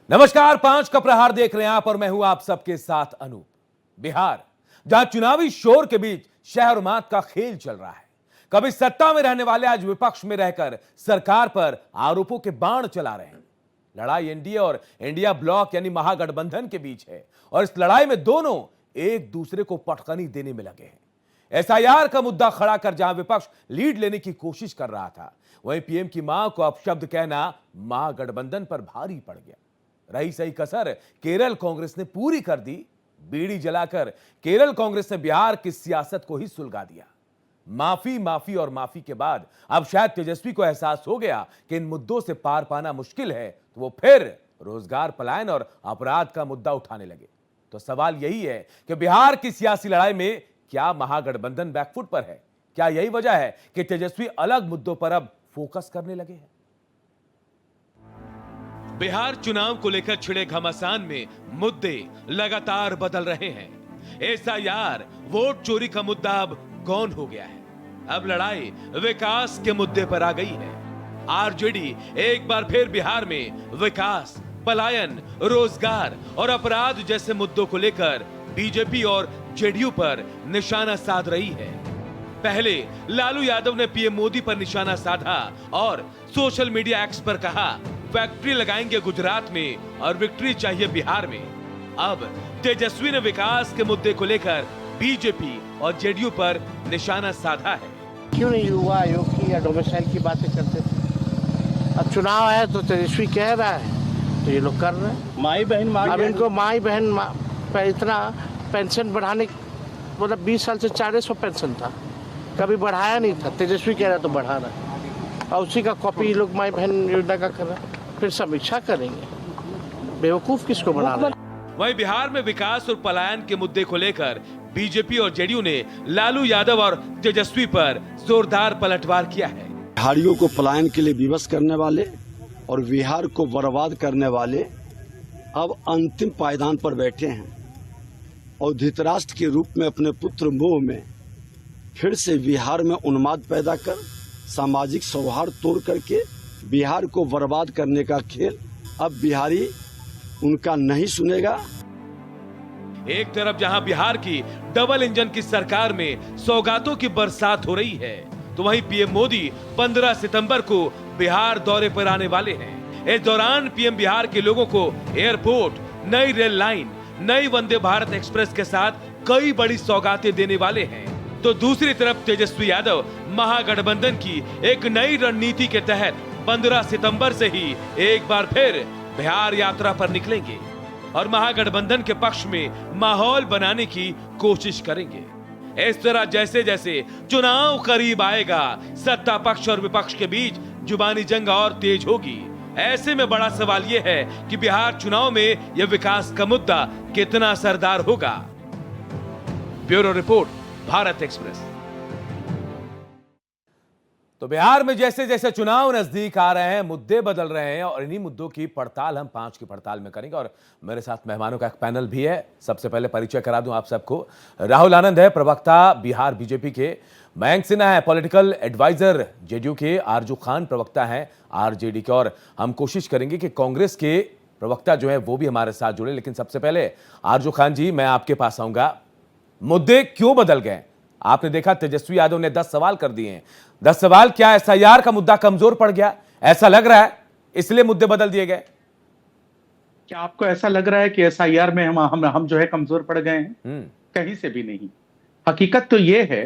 नमस्कार, 5 का प्रहार देख रहे हैं आप और मैं हूं आप सबके साथ अनूप। बिहार, जहां चुनावी शोर के बीच शहर मात का खेल चल रहा है। कभी सत्ता में रहने वाले आज विपक्ष में रहकर सरकार पर आरोपों के बाण चला रहे हैं। लड़ाई एनडीए और इंडिया ब्लॉक यानी महागठबंधन के बीच है और इस लड़ाई में दोनों एक दूसरे को पटखनी देने में लगे हैं। एसआईआर का मुद्दा खड़ा कर जहां विपक्ष लीड लेने की कोशिश कर रहा था, वहीं पीएम की मां को अपशब्द कहना महागठबंधन पर भारी पड़ गया। रही सही कसर केरल कांग्रेस ने पूरी कर दी। बीड़ी जलाकर केरल कांग्रेस ने बिहार की सियासत को ही सुलगा दिया। माफी माफी और माफी के बाद अब शायद तेजस्वी को एहसास हो गया कि इन मुद्दों से पार पाना मुश्किल है, तो वो फिर रोजगार, पलायन और अपराध का मुद्दा उठाने लगे। तो सवाल यही है कि बिहार की सियासी लड़ाई में क्या महागठबंधन बैकफुट पर है? क्या यही वजह है कि तेजस्वी अलग मुद्दों पर अब फोकस करने लगे हैं? बिहार चुनाव को लेकर छिड़े घमासान में मुद्दे लगातार बदल रहे हैं। एसआईआर, वोट चोरी का मुद्दा अब गौन हो गया है। अब लड़ाई विकास के मुद्दे पर आ गई है। आरजेडी एक बार फिर बिहार में विकास, पलायन, रोजगार और अपराध जैसे मुद्दों को लेकर बीजेपी और जेडीयू पर निशाना साध रही है। पहले लालू यादव ने पीएम मोदी पर निशाना साधा और सोशल मीडिया एक्स पर कहा, फैक्ट्री लगाएंगे गुजरात में और विक्ट्री चाहिए बिहार में। अब तेजस्वी ने विकास के मुद्दे को लेकर बीजेपी और जेडीयू पर निशाना साधा है। क्यों नहीं युवा आयोग की या डोमिसाइल की बातें करते थे? अब चुनाव आया तो तेजस्वी कह रहा है तो ये लोग कर रहे हैं। माई बहन अब इनको माई बहन पर इतना पेंशन बढ़ाने, मतलब 20 साल से 400 पेंशन था, कभी बढ़ाया नहीं था। तेजस्वी कह रहा है तो बढ़ा रहा है और उसी का कॉपी लोग माई बहन योजना का कर रहे हैं। फिर समीक्षा करेंगे, बेवकूफ किसको बना रहे हैं। वहीं बिहार में विकास और पलायन के मुद्दे को लेकर बीजेपी और जेडीयू ने लालू यादव और तेजस्वी पर जोरदार पलटवार किया है। बिहारियों को पलायन के लिए विवश करने वाले और बिहार को बर्बाद करने वाले अब अंतिम पायदान पर बैठे हैं और धृतराष्ट्र के रूप में अपने पुत्र मोह में फिर से बिहार में उन्माद पैदा कर सामाजिक सौहार्द तोड़ करके बिहार को बर्बाद करने का खेल अब बिहारी उनका नहीं सुनेगा। एक तरफ जहां बिहार की डबल इंजन की सरकार में सौगातों की बरसात हो रही है, तो वहीं पीएम मोदी 15 सितंबर को बिहार दौरे पर आने वाले हैं। इस दौरान पीएम बिहार के लोगों को एयरपोर्ट, नई रेल लाइन, नई वंदे भारत एक्सप्रेस के साथ कई बड़ी सौगातें देने वाले हैं। तो दूसरी तरफ तेजस्वी यादव महागठबंधन की एक नई रणनीति के तहत 15 सितंबर से ही एक बार फिर बिहार यात्रा पर निकलेंगे और महागठबंधन के पक्ष में माहौल बनाने की कोशिश करेंगे। इस तरह जैसे जैसे चुनाव करीब आएगा, सत्ता पक्ष और विपक्ष के बीच जुबानी जंग और तेज होगी। ऐसे में बड़ा सवाल यह है कि बिहार चुनाव में यह विकास का मुद्दा कितना असरदार होगा। Bureau report, Bharat express. तो बिहार में जैसे जैसे चुनाव नजदीक आ रहे हैं, मुद्दे बदल रहे हैं और इन्हीं मुद्दों की पड़ताल हम 5 की पड़ताल में करेंगे। और मेरे साथ मेहमानों का एक पैनल भी है। सबसे पहले परिचय करा दूं आप सबको। राहुल आनंद है, प्रवक्ता बिहार बीजेपी के। मयंक सिन्हा है, पॉलिटिकल एडवाइजर जेडीयू के। आरजू खान प्रवक्ता हैं आरजेडी के। और हम कोशिश करेंगे कि कांग्रेस के प्रवक्ता जो है वो भी हमारे साथ जुड़े। लेकिन सबसे पहले आरजू खान जी, मैं आपके पास आऊंगा। मुद्दे क्यों बदल गए? आपने देखा तेजस्वी यादव ने 10 सवाल कर दिए हैं। 10 सवाल, क्या एसआईआर का मुद्दा कमजोर पड़ गया? ऐसा लग रहा है, इसलिए मुद्दे बदल दिए गए। क्या आपको ऐसा लग रहा है कि एसआईआर में हम जो है कमजोर पड़ गए हैं? कहीं से भी नहीं। हकीकत तो यह है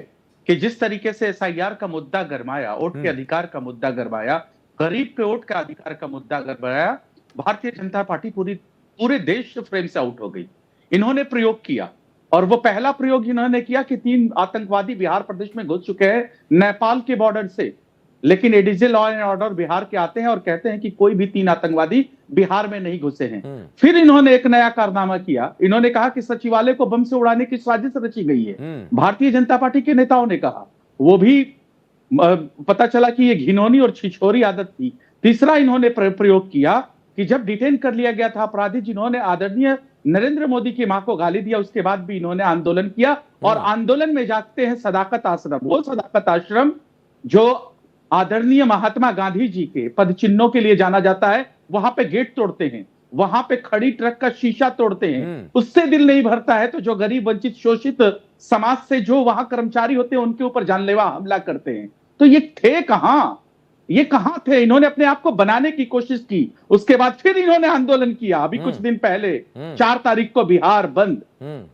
कि जिस तरीके से एसआईआर का मुद्दा गरमाया, वोट के अधिकार का मुद्दा गरमाया, गरीब के वोट का अधिकार का मुद्दा गरमाया, भारतीय जनता पार्टी पूरे देश फ्रेम से आउट हो गई। इन्होंने प्रयोग किया और वो पहला प्रयोग इन्होंने किया कि 3 आतंकवादी बिहार प्रदेश में घुस चुके हैं नेपाल के बॉर्डर से। लेकिन ADG law and order Bihar के आते हैं और कहते हैं कि कोई भी 3 आतंकवादी बिहार में नहीं घुसे हैं। फिर इन्होंने एक नया कारनामा किया। इन्होंने कहा कि सचिवालय को बम से उड़ाने की साजिश रची गई है। भारतीय जनता पार्टी के नेताओं ने कहा, वो भी पता चला कि ये घिनौनी और छिछोरी आदत थी। तीसरा इन्होंने प्रयोग किया कि जब डिटेन कर लिया गया था अपराधी जिन्होंने आदरणीय नरेंद्र मोदी की मां को गाली दिया, उसके बाद भी इन्होंने आंदोलन किया और आंदोलन में जाते हैं सदाकत आश्रम। वो सदाकत आश्रम जो आदरणीय महात्मा गांधी जी के पद चिन्हों के लिए जाना जाता है, वहां पे गेट तोड़ते हैं। वहां पे खड़ी ट्रक का शीशा तोड़ते हैं, उससे दिल नहीं भरता है तो जो गरीब वंचित शोषित समाज से जो वहां कर्मचारी होते हैं उनके ऊपर जानलेवा हमला करते हैं। तो ये थे कहां, ये कहां थे? इन्होंने अपने आप को बनाने की कोशिश की, उसके बाद फिर इन्होंने आंदोलन किया। अभी कुछ दिन पहले 4 तारीख को बिहार बंद,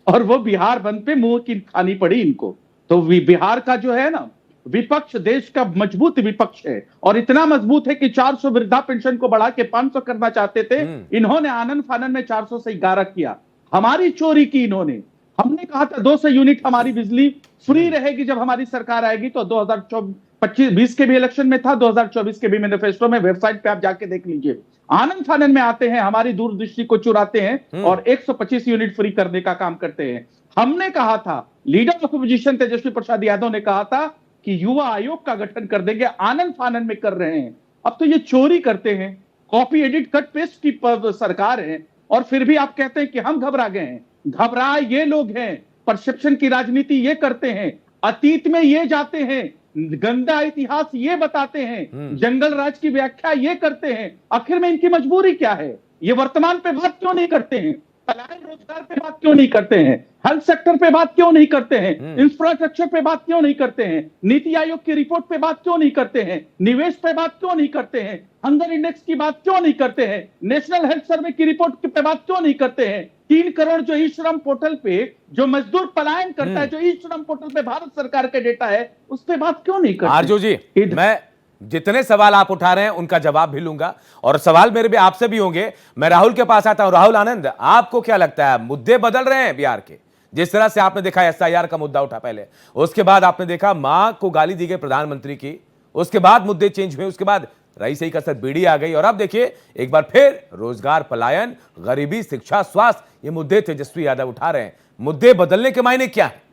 और वो बिहार बंद पे मुंह की खानी पड़ी इनको। तो बिहार का जो है ना विपक्ष देश का मजबूत विपक्ष है, और इतना मजबूत है कि 400 वृद्धा पेंशन को बढ़ा के 500 करना चाहते थे। इन्होंने आनंद फानन में 400 से 11 किया, हमारी चोरी की इन्होंने। हमने कहा था 200 यूनिट हमारी बिजली फ्री रहेगी जब हमारी सरकार आएगी, तो 2025-20 के भी इलेक्शन में था, 2024 के भी मैनिफेस्टो में, वेबसाइट पे आप जाके देख लीजिए। आनंद फानन में आते हैं, हमारी दूरदृष्टि को चुराते हैं और 125 यूनिट फ्री करने का काम करते हैं। हमने कहा था, leader of opposition Tejashwi Prasad Yadav ने कहा था कि युवा आयोग का गठन कर देंगे, आनंद फानन में कर रहे हैं। अब तो ये चोरी करते हैं, कॉपी एडिट कट पेस्ट की सरकार है, और फिर भी आप कहते हैं कि हम घबरा गए हैं। घबराए ये लोग हैं, परसेप्शन की राजनीति ये करते हैं, अतीत में ये जाते हैं, गंदा इतिहास ये बताते हैं, जंगल राज की व्याख्या ये करते हैं। आखिर में इनकी मजबूरी क्या है? ये वर्तमान पे बात क्यों नहीं करते हैं? पलायन रोजगार पे बात क्यों नहीं करते हैं? हेल्थ सेक्टर पे बात क्यों नहीं करते हैं? इंफ्रास्ट्रक्चर पे बात क्यों नहीं करते हैं? नीति आयोग की रिपोर्ट पे बात क्यों नहीं करते हैं? निवेश पे बात क्यों नहीं करते हैं? हंगर इंडेक्स की बात क्यों नहीं करते हैं? नेशनल हेल्थ सर्वे की रिपोर्ट पे बात क्यों नहीं करते हैं? 3 करोड़ जो ई श्रम पोर्टल पे जो मजदूर पलायन करता है, जो ई श्रम पोर्टल पे भारत सरकार का डेटा है, उस पे बात क्यों नहीं करते? आरजू जी, मैं जितने सवाल आप उठा रहे हैं उनका जवाब भी लूंगा, और सवाल मेरे भी आपसे भी होंगे। मैं राहुल के पास आता हूं। राहुल आनंद, आपको क्या लगता है, मुद्दे बदल रहे हैं बिहार के? जिस तरह से आपने देखा एसआईआर का मुद्दा उठा पहले, उसके बाद आपने देखा मां को गाली दी गई प्रधानमंत्री की, उसके बाद मुद्दे चेंज हुए, उसके बाद रईसई का सर बीड़ी आ गई, और अब देखिए एक बार फिर रोजगार, पलायन, गरीबी, शिक्षा, स्वास्थ्य, ये मुद्दे तेजस्वी यादव उठा रहे हैं। मुद्दे बदलने के मायने क्या है?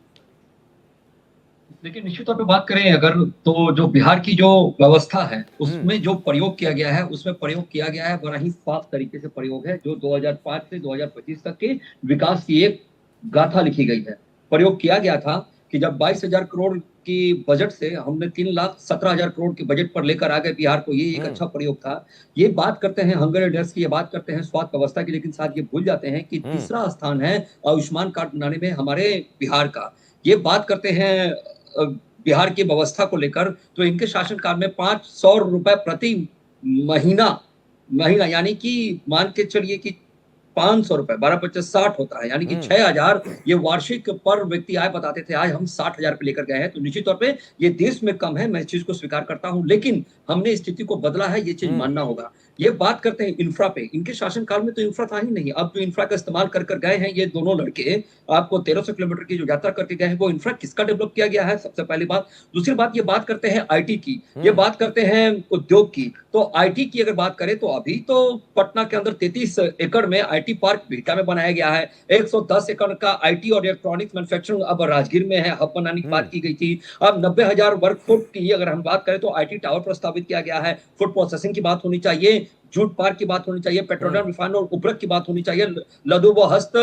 देखिए, निश्चित तौर पे बात करें अगर, तो जो बिहार की जो व्यवस्था है उसमें जो प्रयोग किया गया है, उसमें प्रयोग किया गया है बड़ा ही साफ तरीके से प्रयोग है, जो 2005 से 2025 तक के विकास की एक गाथा लिखी गई है। प्रयोग किया गया था कि जब 22,000 करोड़ की बजट से हमने 3,17,000 करोड़ के बजट पर लेकर आ गए बिहार को, ये एक अच्छा प्रयोग था। ये बात करते हैं हंगर इंडेक्स की, ये बात करते हैं स्वास्थ्य व्यवस्था की, लेकिन साथ ये भूल जाते हैं कि तीसरा स्थान है आयुष्मान कार्ड बनाने में हमारे बिहार का। ये बात करते हैं बिहार की व्यवस्था को लेकर, तो इनके शासनकाल में 500 रुपए प्रति महीना यानी कि मान के चलिए कि 500 रुपए, 12-50-60 होता है, यानी कि 6,000 ये वार्षिक पर व्यक्ति आय बताते थे। आज हम 60,000 पे लेकर गए हैं, तो निश्चित तौर पे ये देश में कम है, मैं इस चीज को स्वीकार करता हूं, लेकिन हमने स्थिति को बदला है, ये चीज मानना होगा। ये बात करते हैं इंफ्रा पे, इनके शासनकाल में तो इंफ्रा था ही नहीं। अब जो इंफ्रा का इस्तेमाल कर गए हैं ये दोनों लड़के, आपको 1300 किलोमीटर की जो यात्रा करके गए हैं, वो इंफ्रा किसका डेवलप किया गया है, सबसे पहली बात। दूसरी बात, ये बात करते हैं आईटी की, ये बात करते हैं उद्योग की। तो आईटी की अगर बात करें तो अभी तो पटना के अंदर 33 एकड़ में आईटी पार्क बिहटा में बनाया गया है। 110 एकड़ का आईटी और इलेक्ट्रॉनिक्स मैन्युफैक्चरिंग अब राजगीर में है, हब बनाने की बात की गई थी। अब 90,000 वर्ग फुट की अगर हम बात करें तो आईटी टावर प्रस्तावित किया गया है। फूड प्रोसेसिंग की बात होनी चाहिए, जूट पार्क की बात होनी चाहिए, पेट्रोलियम रिफाइन और उपरक की बात होनी चाहिए, लघु व हस्त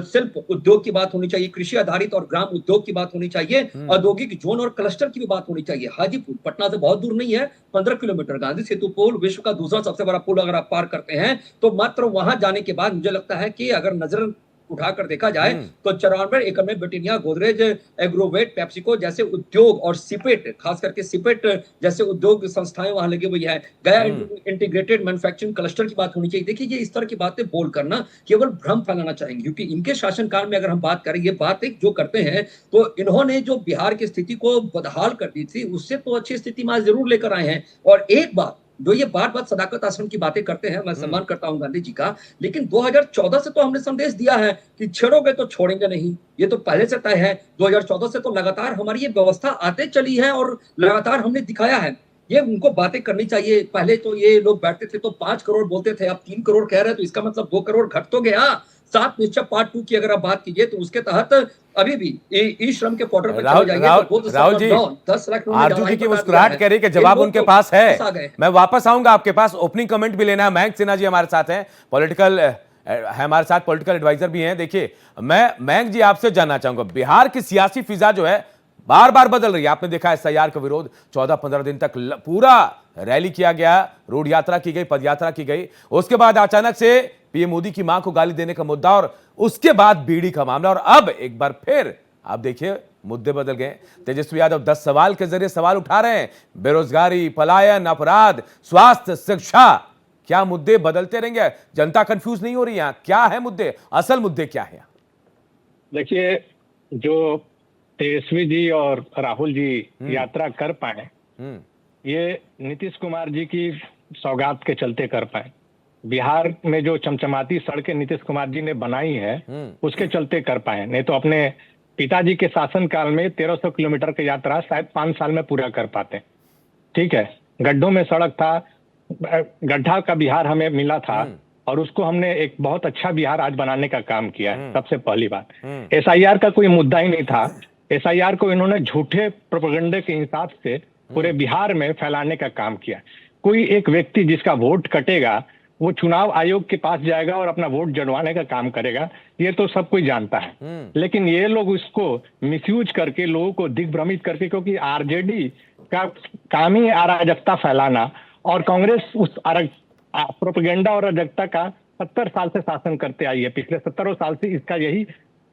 शिल्प उद्योग की बात होनी चाहिए, कृषि आधारित और ग्राम उद्योग की बात होनी चाहिए, औद्योगिक जोन और क्लस्टर की भी बात होनी चाहिए। हाजीपुर पटना से बहुत दूर नहीं है, 15 किलोमीटर। गांधी सेतु पुल विश्व का दूसरा सबसे बड़ा पुल अगर आप पार करते हैं तो मात्र वहां जाने के बाद मुझे लगता है कि अगर नजर उठाकर देखा जाए तो 94 एकड़ में ब्रिटानिया, गोदरेज, एग्रोवेट, पेप्सिको जैसे उद्योग और सिपेट, खास करके सिपेट जैसे उद्योग संस्थाएं वहां लगी हुई है। गया इंटीग्रेटेड मैन्युफैक्चरिंग क्लस्टर की बात होनी चाहिए। देखिए, ये इस तरह की बातें बोल करना केवल भ्रम फैलाना चाहेंगे, क्योंकि इनके शासनकाल में अगर हम बात करें, ये बातें जो करते हैं, तो इन्होंने जो बिहार की स्थिति को बदहाल कर दी थी, उससे तो अच्छी स्थिति में जरूर लेकर आए हैं। और एक बात, जो ये बार सदाकत आश्रम की बातें करते हैं, मैं सम्मान करता हूं गांधी जी का, लेकिन 2014 से तो हमने संदेश दिया है कि छेड़ोगे तो छोड़ेंगे नहीं, ये तो पहले से तय है। 2014 से तो लगातार हमारी ये व्यवस्था आते चली है और लगातार हमने दिखाया है। ये उनको बातें करनी चाहिए। पहले तो ये लोग बैठते थे तो 5 करोड़ बोलते थे, अब 3 करोड़ कह रहे हैं, तो इसका मतलब 2 करोड़ घट तो गया। 7 निश्चय पार्ट 2 की अगर आप बात कीजिए तो उसके तहत अभी भी ई श्रम के पोर्टल पर चले जाइए तो राहुल जी, 10 लाख आरजू जी की मुस्कुराहट कह रही कि जवाब उनके पास है। मैं वापस आऊंगा आपके पास, ओपनिंग कमेंट भी लेना है। मयंक सिन्हा जी हमारे साथ हैं, हमारे साथ पॉलिटिकल एडवाइजर भी हैं। देखिए, मैं मयंक जी आपसे जानना चाहूंगा, बिहार की सियासी फिजा जो है बार बार बदल रही है। आपने देखा एसआईआर का विरोध 14-15 दिन तक पूरा रैली किया गया, रोड यात्रा की गई, पद यात्रा की गई, उसके बाद अचानक से पीएम मोदी की मां को गाली देने का मुद्दा और उसके बाद बीड़ी का मामला, और अब एक बार फिर आप देखिए मुद्दे बदल गए। तेजस्वी यादव 10 सवाल के जरिए सवाल उठा रहे हैं। बेरोजगारी, पलायन, अपराध, स्वास्थ्य, शिक्षा, क्या मुद्दे बदलते रहेंगे? जनता कंफ्यूज नहीं हो रही? यहां क्या है मुद्दे, असल मुद्दे क्या है? देखिए, जो तेजस्वी जी और राहुल जी यात्रा कर पाए, ये नीतीश कुमार जी की सौगात के चलते कर पाए। बिहार में जो चमचमाती सड़कें नीतीश कुमार जी ने बनाई है उसके चलते कर पाए, नहीं तो अपने पिताजी के शासनकाल में 1300 किलोमीटर की यात्रा शायद 5 साल में पूरा कर पाते। ठीक है, गड्ढों में सड़क था, गड्ढा का बिहार हमें मिला था और उसको हमने एक बहुत अच्छा बिहार आज बनाने का काम किया है। सबसे पहली बात, एसआईआर का कोई मुद्दा ही नहीं था। एसआईआर को इन्होंने झूठे प्रोपेगेंडे के हिसाब से पूरे बिहार में फैलाने का काम किया। कोई एक व्यक्ति जिसका वोट कटेगा वो चुनाव आयोग के पास जाएगा और अपना वोट जड़वाने का काम करेगा, ये तो सब कोई जानता है। लेकिन ये लोग उसको मिसयूज करके, लोगों को दिग्भ्रमित करके, क्योंकि आरजेडी का काम ही अराजकता फैलाना, और कांग्रेस उस प्रोपेगेंडा और अराजकता का 70 साल से शासन करते आई है। पिछले 17 साल से इसका यही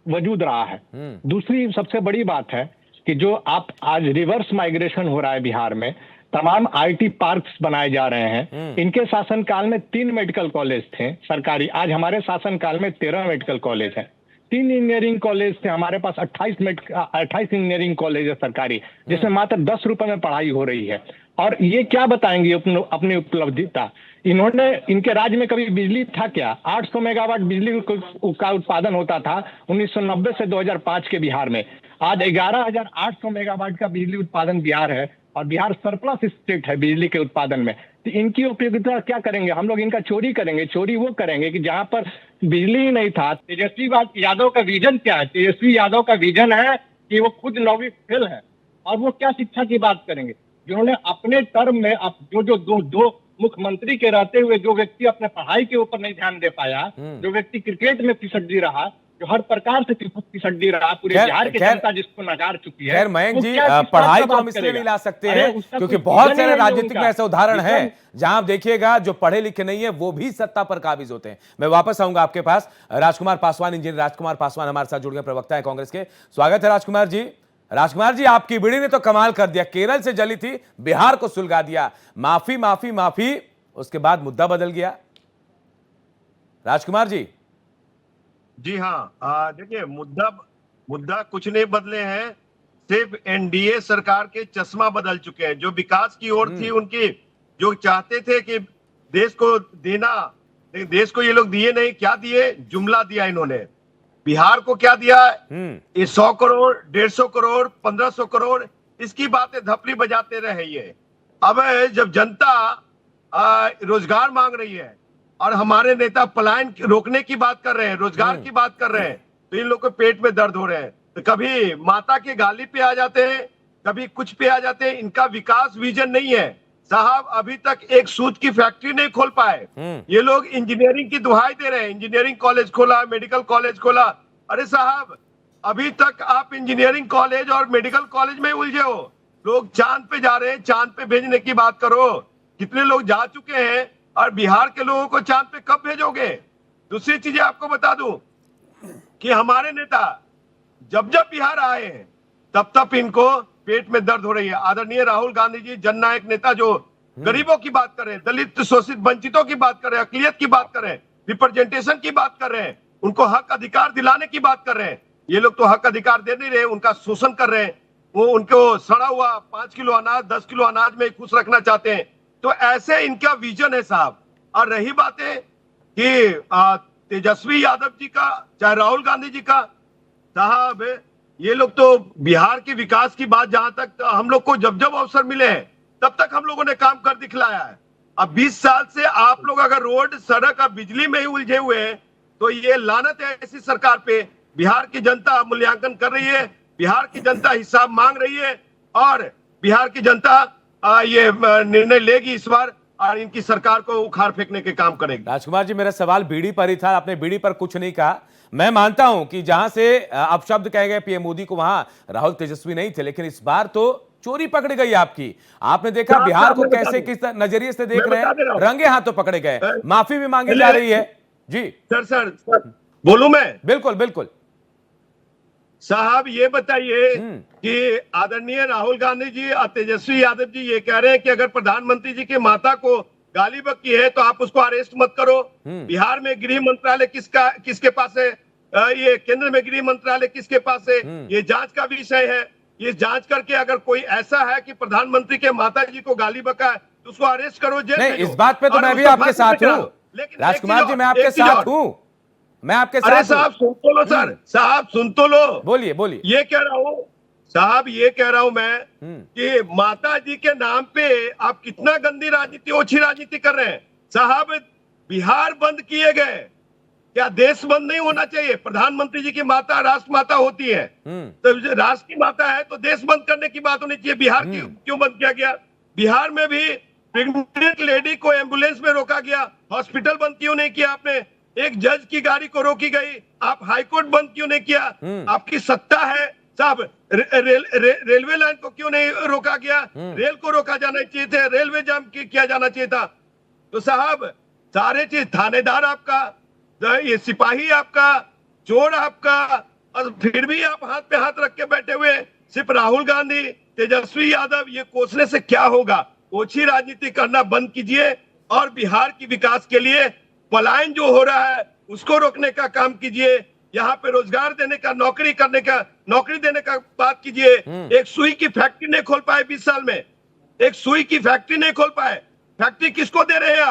वजूद रहा है। दूसरी सबसे बड़ी बात है कि जो आप आज रिवर्स माइग्रेशन हो रहा है बिहार में, तमाम आईटी पार्क्स बनाए जा रहे हैं। इनके शासनकाल में 3 मेडिकल कॉलेज थे सरकारी, आज हमारे शासनकाल में 13 मेडिकल कॉलेज है। 3 इंजीनियरिंग कॉलेज थे, हमारे पास 28 इंजीनियरिंग कॉलेज है सरकारी, जिसमें मात्र 10 रुपए में पढ़ाई हो रही है। और ये क्या बताएंगे अपनी उपलब्धिता? इनके राज्य में कभी बिजली था क्या? 800 मेगावाट बिजली का उत्पादन होता था 1990 से 2005 के बिहार में। आज 11,800 मेगावाट का बिजली उत्पादन बिहार है, और बिहार सरप्लस स्टेट है बिजली के उत्पादन में। तो इनकी उपयोगिता क्या करेंगे? हम लोग इनका चोरी करेंगे। चोरी वो करेंगे कि जहां पर बिजली ही नहीं था। तेजस्वी यादव का विजन क्या है? तेजस्वी यादव का विजन है कि वो खुद 9वीं फेल है, और वो क्या शिक्षा की बात करेंगे? जिन्होंने अपने टर्म में जो दो मुख्यमंत्री के रहते हुए जो व्यक्ति अपने पढ़ाई के ऊपर नहीं ध्यान दे पाया, जो व्यक्ति क्रिकेट में फिसड्डी रहा, जो हर प्रकार से फिसड्डी रहा, पूरे बिहार की जनता जिसको नकार चुकी है। खैर मयंक जी, पढ़ाई को हम इसलिए नहीं ला सकते हैं क्योंकि बहुत सारे राजनीतिक में ऐसे उदाहरण हैं जहां आप देखिएगा जो पढ़े लिखे नहीं है वो भी सत्ता पर काबिज होते हैं। मैं वापस आऊंगा आपके पास। राजकुमार पासवान, इंजीनियर राजकुमार पासवान हमारे साथ जुड़ गए, प्रवक्ता है कांग्रेस के। स्वागत है राजकुमार जी। राजकुमार जी, आपकी बीड़ी ने तो कमाल कर दिया। केरल से जली थी, बिहार को सुलगा दिया। माफी माफी माफी, उसके बाद मुद्दा बदल गया। राजकुमार जी। जी हाँ, देखिए मुद्दा कुछ नहीं बदले हैं, सिर्फ एनडीए सरकार के चश्मा बदल चुके हैं। जो विकास की ओर थी उनकी, जो चाहते थे कि देश को देना, देश को ये लोग दिए नहीं। क्या दिए? जुमला दिया इन्होंने। बिहार को क्या दिया? ये 100 करोड़, 150 करोड़, 1500 करोड़, इसकी बातें धपली बजाते रहे ये। अब जब जनता रोजगार मांग रही है और हमारे नेता पलायन रोकने की बात कर रहे हैं, रोजगार की बात कर रहे हैं, तो इन लोगों को पेट में दर्द हो रहे हैं। तो कभी माता के गाली पे आ जाते हैं, कभी कुछ पे आ जाते हैं। इनका विकास विजन नहीं है साहब। अभी तक एक सूत की फैक्ट्री नहीं खोल पाए ये लोग। इंजीनियरिंग की दुहाई दे रहे हैं, इंजीनियरिंग कॉलेज खोला, मेडिकल कॉलेज खोला। अरे साहब, अभी तक आप इंजीनियरिंग कॉलेज और मेडिकल कॉलेज में उलझे हो। लोग चांद पे जा रहे हैं, चांद पे भेजने की बात करो। कितने लोग जा चुके हैं और बिहार के लोगों को चांद पे कब भेजोगे? दूसरी चीजें आपको बता दूं कि हमारे नेता जब जब बिहार आए हैं तब तब इनको पेट में दर्द हो रही है। आदरणीय राहुल गांधी जी, जननायक नेता, जो गरीबों की बात कर रहे हैं, दलित, शोषित, वंचितों की बात कर रहे हैं, अकलियत की बात कर रहे हैं, रिप्रेजेंटेशन की बात कर रहे हैं, उनको हक अधिकार दिलाने की बात कर रहे हैं। ये लोग तो हक अधिकार दे नहीं रहे, उनका शोषण कर रहे हैं। वो उनको सड़ा हुआ 5 किलो अनाज, 10 किलो अनाज में खुश रखना चाहते हैं। तो ऐसे इनका विजन है साहब। और रही बातें कि तेजस्वी यादव जी का, चाहे राहुल गांधी जी का, साहब ये लोग तो बिहार के विकास की बात, जहां तक हम लोग को जब जब अवसर मिले हैं तब तक हम लोगों ने काम कर दिखलाया है। अब 20 साल से आप लोग अगर रोड, सड़क और बिजली में ही उलझे हुए हैं तो ये लानत है ऐसी सरकार पे। बिहार की जनता मूल्यांकन कर रही है, बिहार की जनता हिसाब मांग रही है, और बिहार की जनता ये निर्णय लेगी इस बार और इनकी सरकार को उखाड़ फेंकने के काम करेगी। राजकुमार जी, मेरा सवाल बीड़ी पर ही था, आपने बीड़ी पर कुछ नहीं कहा। मैं मानता हूं कि जहां से अपशब्द कहे गए पीएम मोदी को, वहां राहुल तेजस्वी नहीं थे, लेकिन इस बार तो चोरी पकड़ी गई आपकी। आपने देखा बिहार को कैसे, किस नजरिए से देख रहे हैं, रंगे हाथों पकड़े गए, माफी भी मांगी जा रही है। जी सर बोलूं मैं? बिल्कुल बिल्कुल। साहब ये बताइए कि आदरणीय राहुल गांधी जी और तेजस्वी यादव जी ये कह रहे हैं कि अगर प्रधानमंत्री जी की माता को गाली बकी है तो आप उसको अरेस्ट मत करो। बिहार में गृह मंत्रालय किसके पास है? ये केंद्र में गृह मंत्रालय किसके पास है? ये जांच का विषय है। ये जांच करके अगर कोई ऐसा है कि प्रधानमंत्री के माता जी को गाली बका है तो उसको अरेस्ट करो, जेल नहीं, भेजो। इस बात पे तो और मैं भी उसको आपके फांसी साथ पे चढ़ाओ। हूं लेकिन राजकुमार जी, मैं आपके साथ हूं, मैं आपके अरे साथ साहब सुन तो लो सर, साहब सुन तो लो। बोलिए बोलिए। ये कह रहा हूँ साहब, ये कह रहा हूं मैं कि माता जी के नाम पे आप कितना गंदी राजनीति, ओछी राजनीति कर रहे हैं। साहब बिहार बंद किए गए, क्या देश बंद नहीं होना चाहिए? प्रधानमंत्री जी की माता राष्ट्र माता होती है, तो राष्ट्र की माता है तो देश बंद करने की बात होनी चाहिए। बिहार की क्यों बंद किया गया? बिहार में भी प्रेग्नेंट लेडी को एम्बुलेंस में रोका गया, हॉस्पिटल बंद क्यों नहीं किया आपने? एक जज की गाड़ी को रोकी गई, आप हाईकोर्ट बंद क्यों नहीं किया? आपकी सत्ता है साहब। रेलवे लाइन को क्यों नहीं रोका गया? रेल को रोका जाना चाहिए था, रेलवे जाम किया जाना चाहिए था। तो साहब सारे चीज, थानेदार आपका, ये सिपाही आपका, चोर आपका, और फिर भी आप हाथ पे हाथ रख के बैठे हुए। सिर्फ राहुल गांधी, तेजस्वी यादव ये कोसने से क्या होगा? ओछी राजनीति करना बंद कीजिए और बिहार की विकास के लिए पलायन जो हो रहा है उसको रोकने का काम कीजिए। यहाँ पे रोजगार देने का, नौकरी देने का बात कीजिए। एक सुई की फैक्ट्री नहीं खोल पाए 20 साल में, एक सुई की फैक्ट्री नहीं खोल पाए। फैक्ट्री किसको दे रहे हैं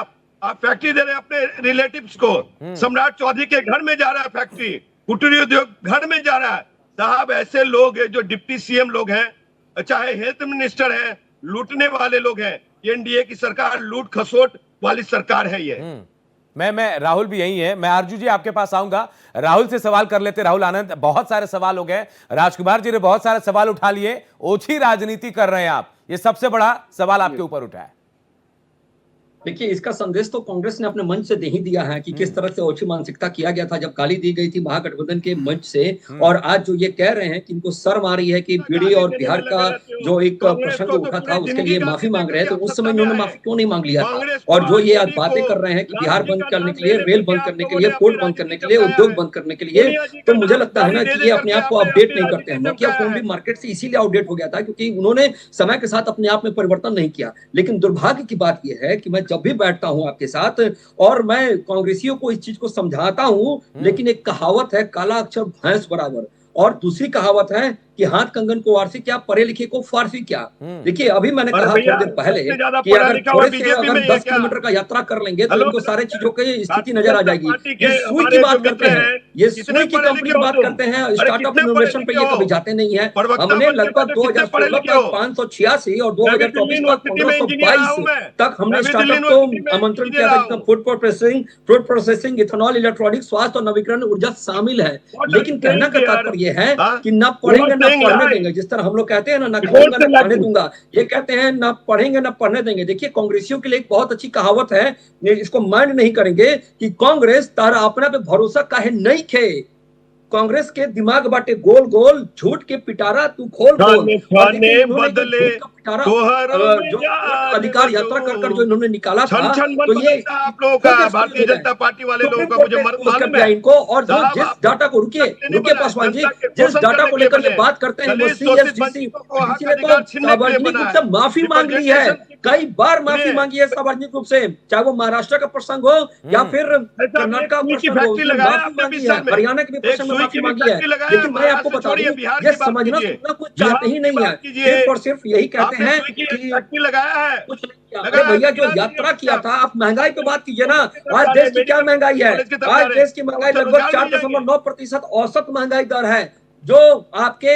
आप फैक्ट्री दे रहे हैं अपने रिलेटिव्स को। सम्राट चौधरी के घर में जा रहा है फैक्ट्री, कुटीर उद्योग घर में जा रहा है। साहब ऐसे लोग जो डिप्टी सीएम लोग हैं, चाहे हेल्थ मिनिस्टर हैं, लूटने वाले लोग हैं। एनडीए की सरकार लूट खसोट वाली सरकार है ये। मैं राहुल भी यही है। मैं आरजू जी आपके पास आऊंगा, राहुल से सवाल कर लेते। राहुल आनंद, बहुत सारे सवाल हो गए, राजकुमार जी ने बहुत सारे सवाल उठा लिए। ओछी राजनीति कर रहे हैं आप, ये सबसे बड़ा सवाल आपके ऊपर उठा है। देखिए, इसका संदेश तो कांग्रेस ने अपने मंच से दे ही दिया है कि किस तरह से ओछी मानसिकता किया गया था जब गाली दी गई थी महागठबंधन के मंच से। और आज जो ये कह रहे हैं कि इनको शर्म आ रही है कि बीड़ी और बिहार का जो एक प्रसंग उठा था उसके लिए माफी मांग रहे हैं, तो उस समय इन्होंने माफी क्यों नहीं मांग लिया था? और जो ये आज बातें कर रहे हैं कि बिहार बंद करने के लिए, रेल बंद करने के लिए, पोर्ट बंद करने के लिए, उद्योग बंद करने के लिए, तो मुझे लगता है ना कि ये अपने आप को अपडेट नहीं करते हैं। नोकिया फोन भी मार्केट से इसीलिए आउटडेट हो गया था क्योंकि उन्होंने समय के साथ अपने आप में परिवर्तन नहीं किया। लेकिन दुर्भाग्य की बात यह है कि मैं जब भी बैठता हूं आपके साथ और मैं कांग्रेसियों को इस चीज को समझाता हूं, लेकिन एक कहावत है, काला अक्षर भैंस बराबर, और दूसरी कहावत है कि हाथ कंगन को वारसी क्या, पढ़े लिखे को फारसी क्या। देखिए, अभी मैंने कहा थोड़ी देर पहले कि अगर थोड़े से अगर 10 किलोमीटर का यात्रा कर लेंगे तो इनको सारे चीजों की स्थिति नजर आ जाएगी। ये सुई की बात करते हैं, ये सुई की कंपनी की बात करते हैं, स्टार्टअप इनोवेशन पे ये कभी जाते नहीं है। हमने लगभग 2016 तक 586 और 2024 तक 1522 तक हमने स्टार्टअप को आमंत्रण किया था, जिसमें फूड प्रोसेसिंग, इथेनॉल, इलेक्ट्रॉनिक्स, स्वास्थ्य और नवीकरण ऊर्जा शामिल है। लेकिन कहना का तात्पर्य है कि न पढ़ेंगे न पढ़ने देंगे। जिस तरह हम लोग कहते हैं ना खाऊंगा न पढ़ने दूंगा, ये कहते हैं ना पढ़ेंगे न पढ़ने देंगे। देखिए, कांग्रेसियों के लिए एक बहुत अच्छी कहावत है, इसको माइंड नहीं करेंगे कि कांग्रेस तारा अपना पे भरोसा काहे नहीं खे। कांग्रेस के दिमाग बाटे गोल गोल, झूठ के पिटारा तू खोल खोल। बदले जो अधिकार यात्रा कर जो इन्होंने निकाला था, तो ये आप लोगों का, भारतीय जनता पार्टी वाले लोगों का मुझे मालूम है इनको। और जो जिस डाटा को रुके पासवान जी, जिस डाटा को लेकर ये बात करते हैं, वो सीएसडीसी तो सार्वजनिक रूप से माफी मांग ली है, कई बार माफी मांगी है सार्वजनिक रूप से, चाहे वो महाराष्ट्र का प्रसंग हो या फिर कर्नाटक का प्रसंग हो, माफी मांगी है, हरियाणा के भी प्रसंग में माफी मांगी है। लेकिन मैं आपको बता दूं, ये समझना सुनना कुछ चाहते ही नहीं है, सिर्फ और सिर्फ यही कहते हैं कि लगाया है कुछ नहीं किया। अरे भैया, जो यात्रा किया था, आप महंगाई पे बात कीजिए ना। आज देश की क्या महंगाई है? आज देश की महंगाई लगभग 4.9% औसत महंगाई दर है, जो आपके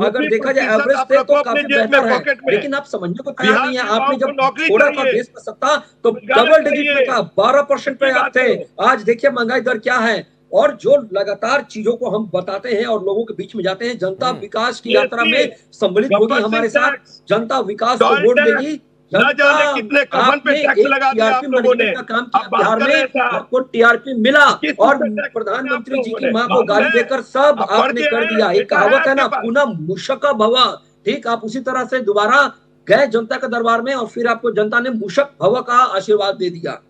अगर देखा जाए एवरेज से तो काफी बेहतर है। लेकिन आप समझने को तैयार नहीं है। आपने जब छोड़ा था देश का सत्ता तो डबल डिजिट में था, 12% पे आप थे। आज देखिए महंगाई दर क्या है। और जो लगातार चीजों को हम बताते हैं और लोगों के बीच में जाते हैं, जनता विकास की यात्रा में सम्मिलित होगी हमारे साथ, जनता विकास को वोट देगी। कितने कफन पे टैक्स लगा दिया आप लोगों ने, का काम किया बिहार में, आपको टीआरपी मिला और प्रधानमंत्री जी की मां को गाली देकर सब आपने कर दिया। एक कहावत है ना, पुनः मूषक भव, ठीक, आप उसी तरह से दोबारा गए जनता के दरबार में और फिर आपको जनता ने मूषक भव का आशीर्वाद दे दिया।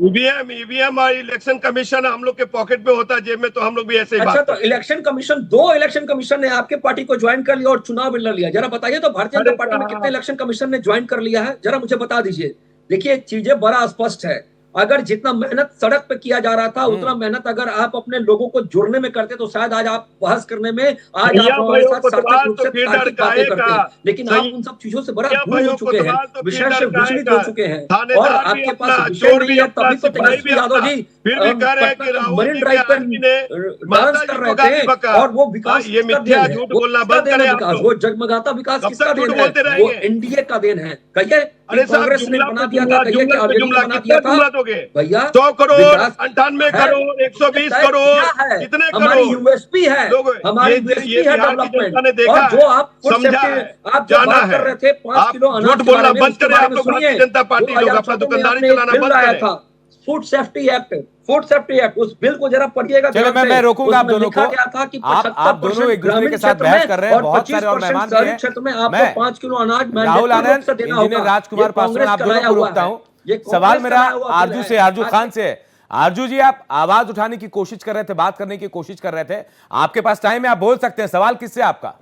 ईवीएम और इलेक्शन कमीशन हम लोग के पॉकेट में होता है, जेब में, तो हम लोग भी ऐसे ही अच्छा, बात तो करते हैं। इलेक्शन कमीशन, 2 इलेक्शन कमीशन ने आपके पार्टी को ज्वाइन कर लिया और चुनाव भी लड़ लिया। जरा बताइए तो भारतीय जनता अरे पार्टी में साहब। कितने इलेक्शन कमीशन ने ज्वाइन कर लिया है, जरा मुझे बता दीजिए। देखिए, चीजें बड़ा स्पष्ट है। अगर जितना मेहनत सड़क पे किया जा रहा था, उतना मेहनत अगर आप अपने लोगों को जुड़ने में करते तो शायद आज आप बहस करने में, आज भैया आप हमारे भाइयों साथ सार्थक कोतवाल रूप तो से फिर तार्किक बातें डरकाए करते। का। लेकिन आप उन सब चीजों से बड़ा भैया दूर हो भाइयों चुके हैं, कोतवाल तो फिर विषय से डरकाए विचलित का। हो चुके हैं। और थानेदार भी आपके अपना, पास विषय चोर नहीं भी है, अपना, तभी तो सिपाही तेजस्वी भी यादव अपना, जी फिर भी कह रहे हैं कि पटना राहुल मरीन जी के ड्राइव पे आदमी ने डांस माता कर जी रहे को गाली थे, बका। और वो विकास ये किसका मिथ्या देन है? झूठ वो बोलना किसका बंद देन करें है आप विकास? लोग। वो जगमगाता विकास कब किसका तक झूठ देन है? बोलते वो रहेंगे? एनडीए का देन है। कहिए कि अरे साहब, कांग्रेस ने जुमला बना पे दिया था, जुमला, कहिए कि जुमला पे आरजेडी ने जुमला, बना कितना दिया था। जुमला दोगे? भैया 100 करोड़, विकास 98 है, करोड़, 120 तय करोड़, किया है। कितने हमारी करोड़ यूएसपी है, लोग? हमारी ये यूएसपी है बिहार की जनता डेवलपमेंट। ने देखा और जो है, आप फूड समझा सेफ्टी, है, आप जो जाना बात कर है। रहे थे 5 आप किलो झूठ अनाज के बोलना बारे में, बंद उसके करें। बारे आप में लोग सुनिए। भारतीय जनता पार्टी लोग अपना 2014 में दुकानदारी आपने एक चलाना बिल बंद लाया करें। था, food safety act, food safety act, उस बिल को जरा पढ़िएगा चलिए, ध्यान से। मैं रोकूंगा आप उसमें दोनों लिखा को। गया था कि आप दोनों 75% एक दूसरे ग्रामीण के साथ क्षेत्र बहस में कर रहे हैं, और बहुत सारे और 25% मेहमान भी शहरी हैं। क्षेत्र में आपको मैं 5 किलो अनाज राहुल मैंडेटरी रूप आनंद, से देना इंजीनियर होगा। राजकुमार ये पासवान, कांग्रेस आप का दोनों लाया को हुआ रोकता है। हूं। ये सवाल कांग्रेस का मेरा लाया हुआ बिल आरजू है। से, आरजू खान से है। आरजू जी, आप आवाज उठाने की कोशिश कर रहे थे, बात करने की कोशिश कर रहे थे, आपके पास टाइम है, आप बोल सकते हैं। सवाल किससे आपका?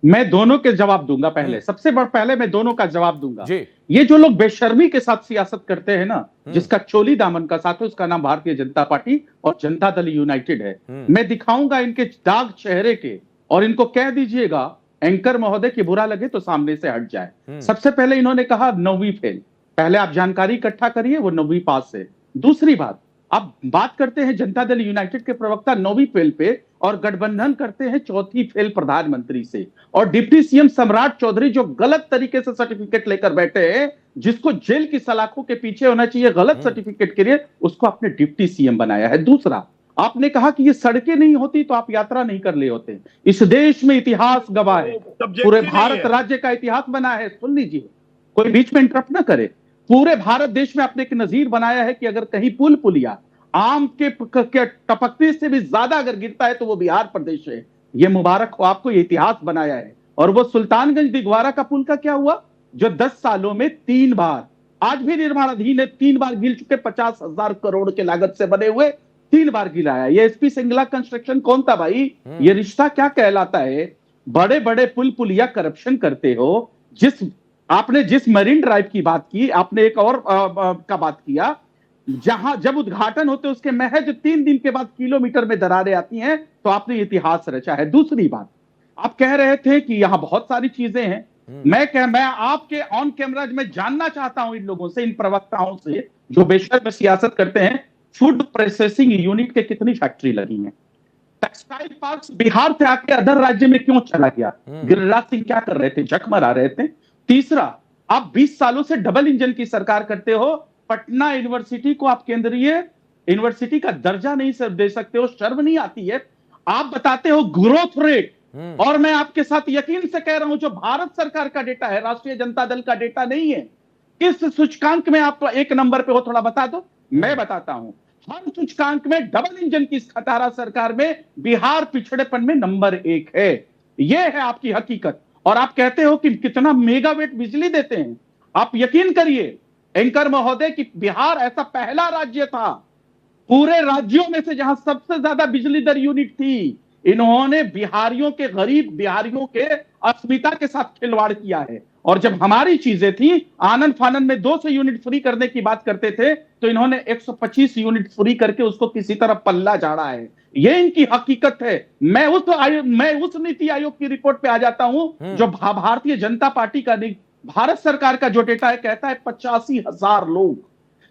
मैं दोनों के जवाब दूंगा। पहले मैं दोनों का जवाब दूंगा जी। ये जो लोग बेशर्मी के साथ सियासत करते हैं ना, जिसका चोली दामन का साथ है, उसका नाम भारतीय जनता पार्टी और जनता दल यूनाइटेड है। मैं दिखाऊंगा इनके दाग चेहरे के, और इनको कह दीजिएगा एंकर महोदय की बुरा लगे तो सामने से हट जाए। सबसे पहले इन्होंने कहा 9वीं फेल। पहले आप जानकारी इकट्ठा करिए, वो 9वीं पास है। दूसरी बात, आप बात करते हैं जनता दल यूनाइटेड के प्रवक्ता 9वीं फेल पे, और गठबंधन करते हैं 4थी फेल प्रधानमंत्री से। और डिप्टी सीएम सम्राट चौधरी जो गलत तरीके से सर्टिफिकेट लेकर बैठे हैं, जिसको जेल की सलाखों के पीछे होना चाहिए गलत सर्टिफिकेट के लिए, उसको आपने डिप्टी सीएम बनाया है। दूसरा, आपने कहा कि ये सड़कें नहीं होती तो आप यात्रा नहीं कर ले होते। इस देश में इतिहास गवाह है, पूरे भारत राज्य का इतिहास बना है। सुन लीजिए, कोई बीच में इंटरप्ट ना करे। पूरे भारत देश में आपने एक नजीर बनाया है कि अगर कहीं पुल पुलिया आम के टपकने से भी ज्यादा अगर गिरता है तो वो बिहार प्रदेश है। ये मुबारक हो आपको, ये इतिहास बनाया है। और वो सुल्तानगंज दिगवारा का पुल का क्या हुआ, जो 10 सालों में 3 बार, आज भी निर्माणाधीन है, 3 बार गिर चुके, 50,000 करोड़ के लागत से बने हुए, 3 बार गिराया। ये एसपी सिंगला कंस्ट्रक्शन कौन था भाई? ये रिश्ता क्या कहलाता है? बड़े बड़े पुल पुलिया करप्शन करते हो। आपने जिस मरीन ड्राइव की बात की, आपने एक और का बात किया, जहां जब उद्घाटन होते उसके महज 3 दिन के बाद किलोमीटर में दरारें आती हैं, तो आपने इतिहास रचा है। दूसरी बात, आप कह रहे थे कि यहां बहुत सारी चीजें हैं। मैं आपके ऑन कैमरा में जानना चाहता हूं इन लोगों से, इन प्रवक्ताओं से जो बेशर्म सियासत करते हैं, फूड प्रोसेसिंग यूनिट के कितनी फैक्ट्री लगी हैं? टेक्सटाइल पार्क बिहार से आके अदर राज्य में क्यों चला गया? गिरिराज सिंह क्या कर रहे थे? जख मरा रहे थे। तीसरा, आप 20 सालों से डबल इंजन की सरकार करते हो। पटना यूनिवर्सिटी को आप केंद्रीय यूनिवर्सिटी का दर्जा नहीं दे सकते हो, शर्म नहीं आती है? आप बताते हो ग्रोथ रेट, और मैं आपके साथ यकीन से कह रहा हूं जो भारत सरकार का डेटा है, राष्ट्रीय जनता दल का डेटा नहीं है। किस सूचकांक में आप 1 नंबर पे हो, थोड़ा बता दो। मैं बताता हूं, हर सूचकांक में डबल इंजन की खटारा सरकार में बिहार पिछड़ेपन में नंबर 1 है। यह है आपकी हकीकत। और आप कहते हो कि कितना मेगावाट बिजली देते हैं। आप यकीन करिए एंकर महोदय कि बिहार ऐसा पहला राज्य था पूरे राज्यों में से जहां सबसे ज्यादा बिजली दर यूनिट थी। इन्होंने बिहारियों के, गरीब बिहारियों के अस्मिता के साथ खिलवाड़ किया है। और जब हमारी चीजें थी, आनंद फानंद में 200 यूनिट फ्री करने की बात करते थे, तो इन्होंने 125 यूनिट फ्री करके उसको किसी तरह पल्ला झाड़ा है। ये इनकी हकीकत है। मैं उस नीति आयोग की रिपोर्ट पे आ जाता हूं जो भारतीय जनता पार्टी का नहीं, भारत सरकार का जो डेटा है, कहता है 85,000 लोग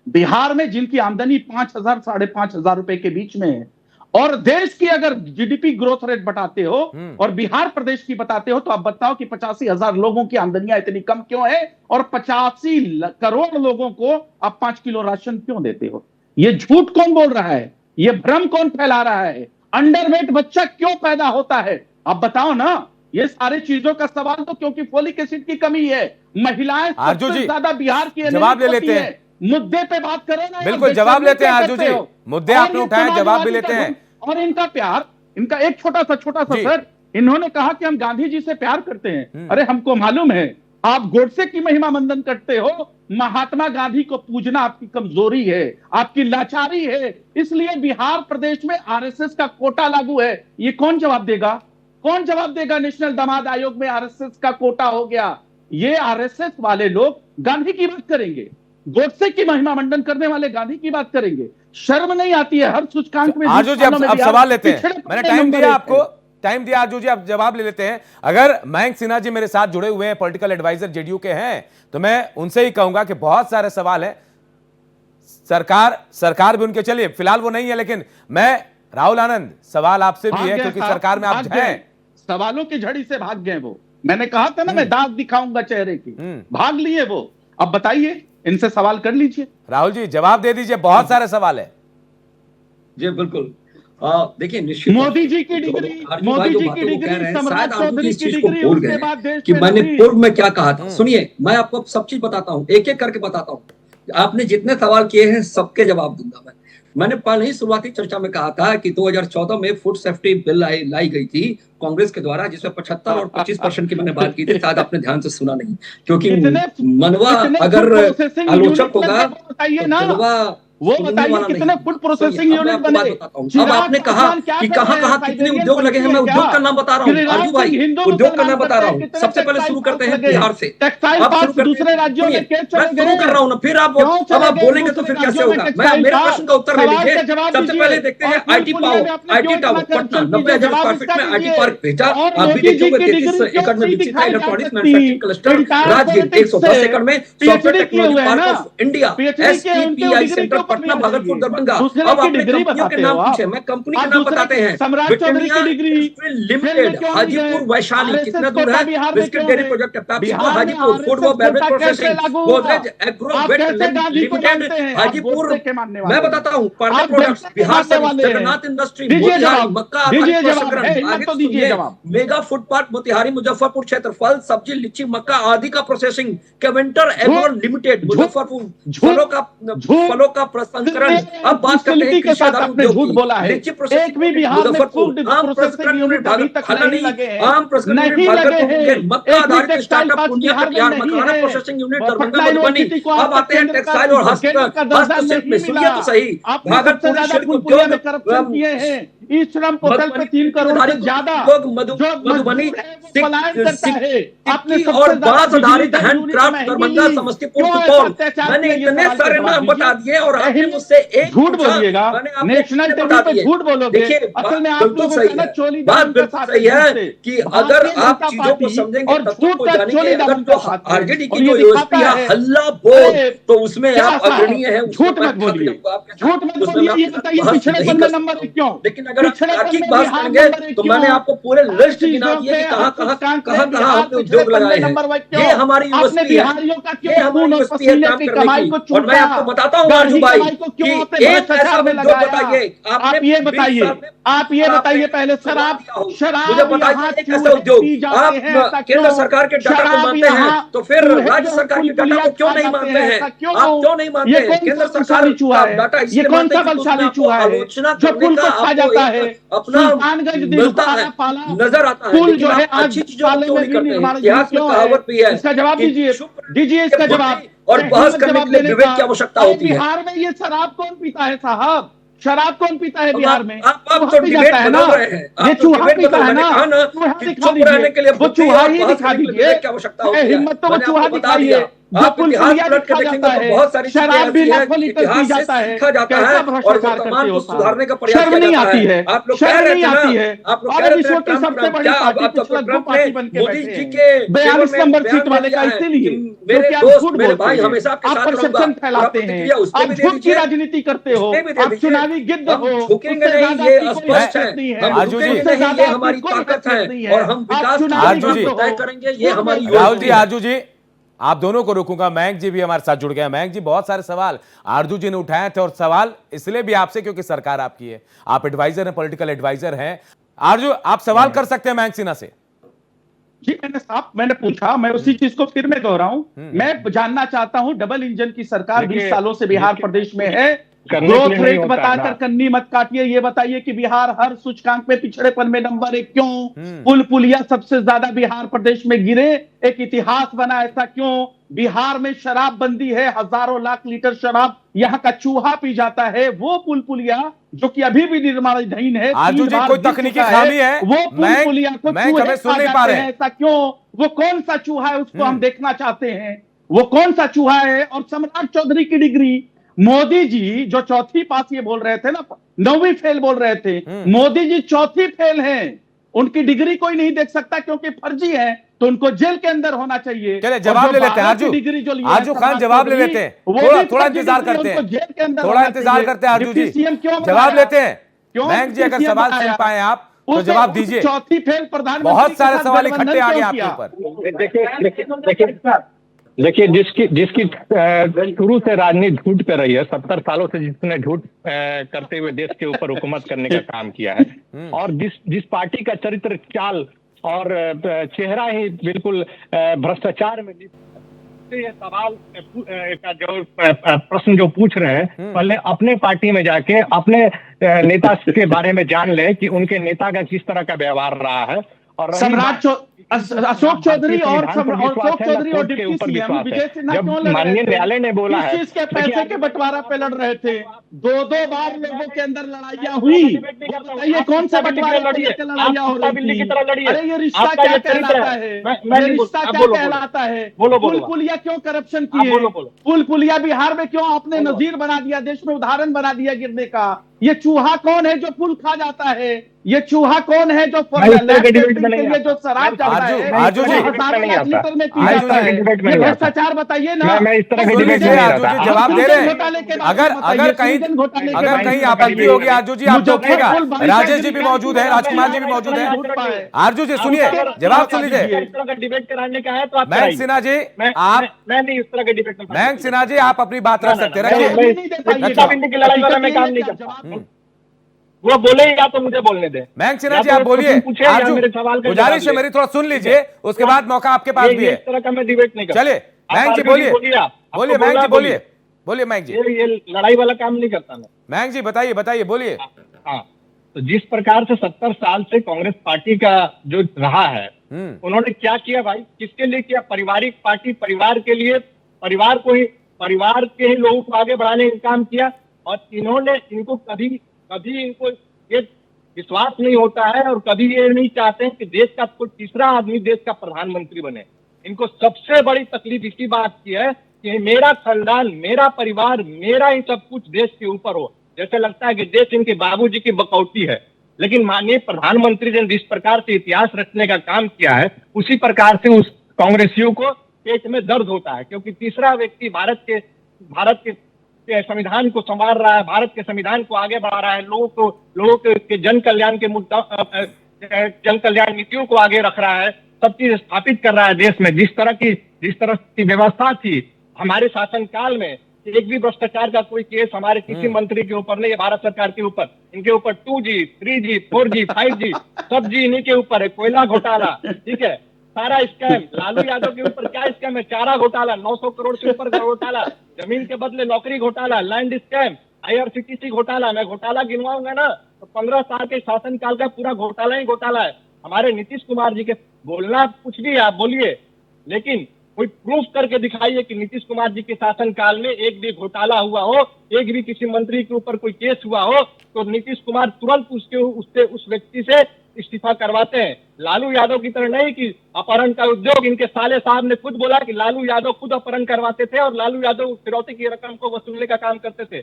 बिहार में जिनकी आमदनी 5,000 5,500 रुपए के बीच में है। और देश की अगर जीडीपी ग्रोथ रेट बताते हो और बिहार प्रदेश की बताते हो, तो आप बताओ कि 85,000 लोगों की आमदनियां इतनी कम क्यों है, और 85 करोड़ लोगों को आप 5 किलो राशन क्यों देते हो? ये झूठ कौन बोल रहा है? ये भ्रम कौन फैला रहा है? अंडरवेट बच्चा क्यों पैदा होता है? आप बताओ ना। ये सारी चीजों का सवाल तो क्योंकि फोलिक एसिड की कमी है। महिलाएं सबसे ज्यादा बिहार की जवाब ले लेते हैं। मुद्दे पे बात करो ना। बिल्कुल जवाब लेते हैं आरजू जी, मुद्दे आपने उठाए, जवाब भी लेते हैं। और इनका प्यार, इनका एक छोटा सा सर, इन्होंने कहा कि हम गांधी जी से प्यार करते हैं। अरे हमको मालूम है आप गोडसे की महिमा मंडन करते हो। महात्मा गांधी को पूजना आपकी कमजोरी है, आपकी लाचारी है। इसलिए बिहार प्रदेश में आरएसएस का कोटा लागू है। ये कौन जवाब देगा? कौन जवाब देगा? नेशनल दामाद आयोग में आरएसएस का कोटा हो गया। ये आरएसएस वाले लोग गांधी की बात करेंगे, गोडसे की महिमा मंडन करने वाले गांधी की बात करेंगे। शर्म नहीं आती है? हर सूचकांक में आरजू जी अब सवाल लेते हैं। मैंने टाइम दिया आपको, टाइम दिया। आरजू जी आप जवाब ले लेते हैं। अगर मयंक सिन्हा जी मेरे साथ जुड़े हुए हैं, पॉलिटिकल एडवाइजर जेडीयू के हैं, तो मैं उनसे ही कहूंगा कि बहुत सारे सवाल हैं। सरकार भी उनके, चलिए फिलहाल वो नहीं है, लेकिन मैं राहुल आनंद सवाल आपसे भी है, क्योंकि सरकार में आप हैं। सवालों की झड़ी से भाग गए वो। मैंने कहा था ना मैं दाग दिखाऊंगा चेहरे की, भाग लिए वो। अब बताइए, इनसे सवाल कर लीजिए। राहुल जी जवाब दे दीजिए, बहुत सारे सवाल है जी बिल्कुल। देखिए निश्चित मोदी जी की डिग्री, मोदी जी की डिग्री, सम्राट चौधरी की डिग्री, उसके बाद देश कि मैंने पूर्व में क्या कहा था। सुनिए, मैं आपको सब चीज बताता हूँ, एक एक करके बताता हूँ। आपने जितने सवाल किए हैं सबके जवाब दूंगा मैं। मैंने पहले ही शुरुआती चर्चा में कहा था कि 2014 में फूड सेफ्टी बिल लाई गई थी कांग्रेस के द्वारा, जिसमें 75 और 25% की मैंने बात की थी। शायद आपने ध्यान से सुना नहीं, क्योंकि मनवा अगर आलोचक होगा तो मनवा वो बताइए कितने फूड प्रोसेसिंग यूनिट बने। अब आपने कहा कि कहां कितने उद्योग लगे हैं। मैं उद्योग का नाम बता रहा हूँ आरजू भाई, उद्योग का नाम बता रहा हूँ। सबसे पहले शुरू करते हैं बिहार से। दूसरे राज्यों में मैं शुरू कर रहा हूँ ना, फिर आप बोलेंगे तो फिर कैसे होगा। मैं मेरे प्रश्न का उत्तर ले लीजिए। सबसे पहले देखते हैं IT tower Patna, 90,000 square feet में आईटी पार्क भेजा। आप भी देखोगे 33 एकड़ में विकसित है इलेक्ट्रॉनिक्स मैन्युफैक्चरिंग क्लस्टर। राजगीर 110 एकड़ में software technology park of India, STPI centre Patna, Bhagalpur, Darbhanga. अब आपने कंपनियों के नाम पूछे, मैं कंपनी के नाम बताते हैं। लिमिटेड, हाजीपुर वैशाली, कितना दूर है? Biscuit dairy project, PepsiCo Hajipur, food व beverage processing, Godrej agrovet limited Hajipur. मैं बताता हूं, Parle products, Bihar service, Jagannath industry Motihari, मक्का आधारित प्रसंस्करण। आगे सुनिए, mega food park Motihari Muzaffarpur क्षेत्र, फल सब्जी लीची मक्का आदि का processing. Keventer agro limited Muzaffarpur, फलों का प्रसंस्करण। अब बात करते हैं कृषि आधारित उद्योग की। लीची प्रोसेसिंग मुजफ्फरपुर, आम प्रसंस्करण यूनिट आम प्रसंस्करण यूनिट भागलपुर, मक्का आधारित स्टार्टअप पूर्णिया कटिहार, मखाना प्रोसेसिंग यूनिट दरभंगा मधुबनी। अब आते हैं टेक्सटाइल और हस्तशिल्प में। सुनिए तो सही, भागलपुर शिल्प उद्योग, इस श्रम पोर्टल पे 3 करोड़ से ज्यादा मधुबनी और बांस आधारित हैंडक्राफ्ट दरभंगा समस्तीपुर सुपौल। मैंने इतने सारे नाम बता दिए और आपने मुझसे एक झूठ बोलिएगा, नेशनल टीवी पे झूठ बोलोगे। देखिए बिल्कुल सही है, बात बिल्कुल सही है कि अगर आप चीजों को समझेंगे तत्वों को जानेंगे। अगर जो आरजेडी की जो यूएसपी है हल्ला बोल, तो उसमें आप अग्रणीय है। झूठ मत बोलिए, झूठ मत बोलिए। ये बताइए पिछड़े बंदे नंबर क्यों? लेकिन अगर तार्किक बात करेंगे तो मैंने आपको पूरे लिस्ट गिना दिए कि कहां हमने उद्योग लगाए हैं। ये हमारी यूनिवर्सिटी है, ये हमारी यूनिवर्सिटी है काम करने की। और मैं आपको बताता हूँ आरजू भाई कि एक ऐसा उद्योग बताइए। आप ये बताइए पहले शराब मुझे बताइए एक ऐसा उद्योग। आप केंद्र सरकार के डाटा को मानते हैं तो फिर राज्य सरकार के डाटा को क्यों नहीं मानते हैं? आप क्यों नहीं मानते हैं? केंद्र सरकार का डाटा इसलिए मानते हैं कि आलोचना करने का आपको अपना मिलता है, नजर आता है, लेकिन आप अच्छी चीजों को क्यों नहीं करते हैं? इतिहास में कहावत भी है। इसका जवाब दीजिए इसका जवाब। और बहस करने के लिए विवेक की आवश्यकता होती है। बिहार में ये शराब कौन पीता है साहब? शराब कौन पीता है बिहार में? आप तो डिबेट बना रहे हैं। ये चूहा पीता है ना, चुप रहने के लिए वो चूहा ही दिखा दीजिए। हिम्मत तो वो चूहा दिखाइए। आप इतिहास पलट के देखेंगे तो बहुत सारी शराब भी लाखों लीटर पी जाता है, सीखा जाता है और वर्तमान को सुधारने का प्रयास किया जाता है। आप लोग कह रहे थे ना, आप लोग कह रहे थे मोदी जी के 42 नंबर सीट वाले का, इसीलिए मेरे दोस्त मेरे भाई हमेशा आपके साथ रहूंगा। फैलाते हैं, आप झूठ की राजनीति करते हो, आप चुनावी गिद्ध हो। झुकेंगे नहीं, ये स्पष्ट है। हम झुकेंगे नहीं, ये हमारी ताकत है और हम विकास तय करेंगे। ये हमारी राहुल जी, आरजू जी, आप दोनों को रोकूंगा। मयंक जी भी हमारे साथ जुड़ गए। मयंक जी, बहुत सारे सवाल आरजू जी ने उठाए थे और सवाल इसलिए भी आपसे क्योंकि सरकार आपकी है, आप एडवाइजर हैं, पॉलिटिकल एडवाइजर हैं। आरजू, आप सवाल कर सकते हैं मयंक सिन्हा से। जी मैंने पूछा, मैं उसी चीज को फिर मैं दोहराऊं। मैं जानना चाहता हूं, डबल इंजन की सरकार 20 सालों से बिहार प्रदेश में है, करने के ग्रोथ लिए नहीं रेट होता है बताकर ना। कन्नी मत काटिए। ये बताइए कि बिहार हर सूचकांक में पिछड़ेपन में नंबर 1 क्यों? पुल पुलिया सबसे ज्यादा बिहार प्रदेश में गिरे, एक इतिहास बना, ऐसा क्यों? बिहार में शराब बंदी है, हजारों लाख लीटर शराब यहाँ का चूहा पी जाता है। वो पुल पुलिया जो कि अभी भी निर्माणाधीन है, आरजू 3 जी बार कोई गिर तकनीकी चुका खामी है, वो पुल पुलिया को मैं चूहे हमें सुन खा नहीं पा जाते रहे हैं, हैं। ऐसा क्यों? वो कौन सा चूहा है, उसको हम देखना चाहते हैं। वो कौन सा चूहा है? और सम्राट चौधरी की डिग्री, मोदी जी जो चौथी पास ये बोल रहे थे ना, 9वीं फेल बोल रहे थे, मोदी जी चौथी फेल हैं। उनकी डिग्री कोई नहीं देख सकता क्योंकि फर्जी है, तो उनको जेल के अंदर होना चाहिए। चले और जवाब जो ले लेते हैं 12 की आरजू। डिग्री जो लिया है आरजू खान सम्राट जवाब ले चौधरी, लेते हैं, वो थोड़ा भी थोड़ा फर्जी इंतजार डिग्री, करते उनको हैं, जेल के अंदर थोड़ा होना इंतजार चाहिए। करते हैं आरजू डिप्टी जी, सीएम क्यों जवाब बनाया? लेते हैं। क्यों बैंक जी डिप्टी अगर सीएम सवाल सुन बनाया? पाए आप तो उसे जवाब दीजिए। चौथी फेल प्रधानमंत्री बहुत के सारे साथ सवाल गठबंधन इकट्ठे आ गए क्यों आपके किया? ऊपर। देखिए जिसकी शुरू से राजनीति झूठ पे रही है, 70 सालों से जिसने झूठ करते हुए देश के ऊपर हुकूमत करने का काम किया है, और जिस पार्टी का चरित्र, चाल और चेहरा ही बिल्कुल भ्रष्टाचार में ये सवाल का जो प्रश्न जो पूछ रहे हैं, पहले अपने पार्टी में जाके अपने नेता के बारे में जान ले कि उनके नेता का किस तरह का व्यवहार रहा है। और अशोक चौधरी और डिप्टी सीएम विजय सिन्हा क्यों लड़ रहे थे? माननीय न्यायालय ने बोला किस है, चीज के पैसे के बंटवारा पे लड़ रहे थे? 2-2 बार लोगों के अंदर लड़ाइयां हुई। बताइए कौन से बंटवारे पे लेकर लड़ाइयां हो रही थी? अरे ये रिश्ता क्या कहलाता है? ये रिश्ता क्या कहलाता है? पुल पुलिया क्यों करप्शन किए? पुल पुलिया बिहार में क्यों आपने नजीर बना दिया, देश में उदाहरण बना दिया गिरने का? ये चूहा कौन है जो पुल खा जाता है? ये चूहा कौन है जो जो शराब जाता है, आरजू जी, हजारों लाख लीटर में पी जाता है? ये भ्रष्टाचार बताइए ना। मैं इस तरह की सुन डिबेट लीजिए में नहीं आरजू रहता। जी, जवाब दे रहे हैं। घोटाले के बारे में अगर बताइए, कहीं सृजन घोटाले के अगर बारे कहीं में आपत्ति बताइए। होगी आरजू जी, आप टोकिएगा। मुजफ्फरपुर राजेश जी भी मौजूद है, राजकुमार जी भी मौजूद है। आरजू जी सुनिए, जवाब सुन लीजिए। इस तरह का डिबेट कराने का है तो आप मयंक सिन्हा जी, आप मैं नहीं इस तरह के डिबेट में मयंक सिन्हा जी, आप अपनी बात रख सकते हैं, नहीं, रखिए। नहीं, की लड़ाई वाला मैं काम नहीं करता। वो बोले या तो मुझे बोलने दे। मयंक सिन्हा जी आप बोलिए। आरजू, गुजारिश है मेरी, थोड़ा सुन लीजिए, उसके बाद मौका आपके पास भी है। इस तरह का मैं डिबेट नहीं करता। चलिए मयंक जी बोलिए, बोलिए मयंक जी, बोलिए बोलिए मयंक जी। ये लड़ाई वाला काम नहीं करता मैं। मयंक जी बताइए बताइए, बोलिए। हाँ, तो जिस प्रकार से 70 साल से कांग्रेस पार्टी का जो रहा है, उन्होंने क्या किया भाई? किसके लिए किया? पारिवारिक पार्टी, परिवार के लिए, परिवार के ही लोगों को आगे बढ़ाने का काम किया। और इनको कभी इनको ये विश्वास नहीं होता है और कभी ये नहीं चाहते हैं कि देश का कोई तीसरा आदमी देश का प्रधानमंत्री बने। इनको सबसे बड़ी तकलीफ इसी बात की है कि मेरा खानदान, मेरा परिवार, मेरा ही सब कुछ देश के ऊपर हो। जैसे लगता है कि देश इनके बाबूजी की बकौती है। लेकिन माननीय प्रधानमंत्री ने जिस प्रकार से इतिहास रचने का काम किया है, उसी प्रकार से उस कांग्रेसियों को पेट में दर्द होता है, क्योंकि तीसरा व्यक्ति भारत के संविधान को संवार रहा है, भारत के संविधान को आगे बढ़ा रहा है, लोगों के जन कल्याण के मुद्दा, जन कल्याण नीतियों को आगे रख रहा है, सब चीज स्थापित कर रहा है देश में। जिस तरह की व्यवस्था थी हमारे शासनकाल में, एक भी भ्रष्टाचार का कोई केस हमारे किसी मंत्री के ऊपर नहीं है, भारत सरकार के ऊपर। इनके ऊपर 2G, 3G, 4G, 5G सब जी इन्हीं के ऊपर है। कोयला घोटाला, ठीक है, सारा स्कैम। लालू यादव के ऊपर क्या स्कैम है? चारा घोटाला, 900 करोड़ से ऊपर का घोटाला, जमीन के बदले नौकरी घोटाला, लैंड स्कैम, IRCTC घोटाला। मैं घोटाला गिनवाऊंगा ना तो 15 साल के शासनकाल का पूरा घोटाला ही घोटाला है। हमारे नीतीश कुमार जी के बोलना कुछ भी आप बोलिए, लेकिन कोई प्रूफ करके दिखाइए कि नीतीश कुमार जी के शासनकाल में एक भी घोटाला हुआ हो, एक भी किसी मंत्री के ऊपर कोई केस हुआ हो, तो नीतीश कुमार तुरंत उस व्यक्ति से इस्तीफा करवाते हैं। लालू यादव की तरह नहीं कि अपहरण का उद्योग, इनके साले साहब ने खुद बोला कि लालू यादव खुद अपहरण करवाते थे और लालू यादव फिरौती की रकम को वसूलने का काम करते थे।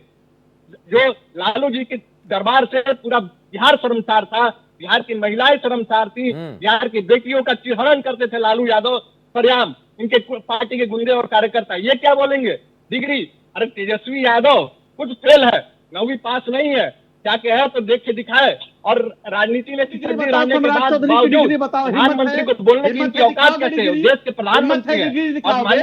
जो लालू जी के दरबार से पूरा बिहार शर्मसार था, बिहार की महिलाएं शर्मसार थी, बिहार की बेटियों का चिरहरण करते थे लालू यादव सरेआम, इनके पार्टी के गुंडे और कार्यकर्ता। ये क्या बोलेंगे? डिग्री, अरे तेजस्वी यादव खुद फेल है, 9वीं पास नहीं है, क्या कहे तो देख के दिखाए। और राजनीति में डिग्री पिछड़े बताओ, रहने के सम्राट बाद चौधरी की बावजूद डिग्री बताओ, हिम्मत प्रधानमंत्री है? को बोलने की हिम्मत इनकी है, औकात दिखाओगे कैसे है? डिग्री? देश के प्रधानमंत्री हिम्मत है, हैं डिग्री और दिखाओगे?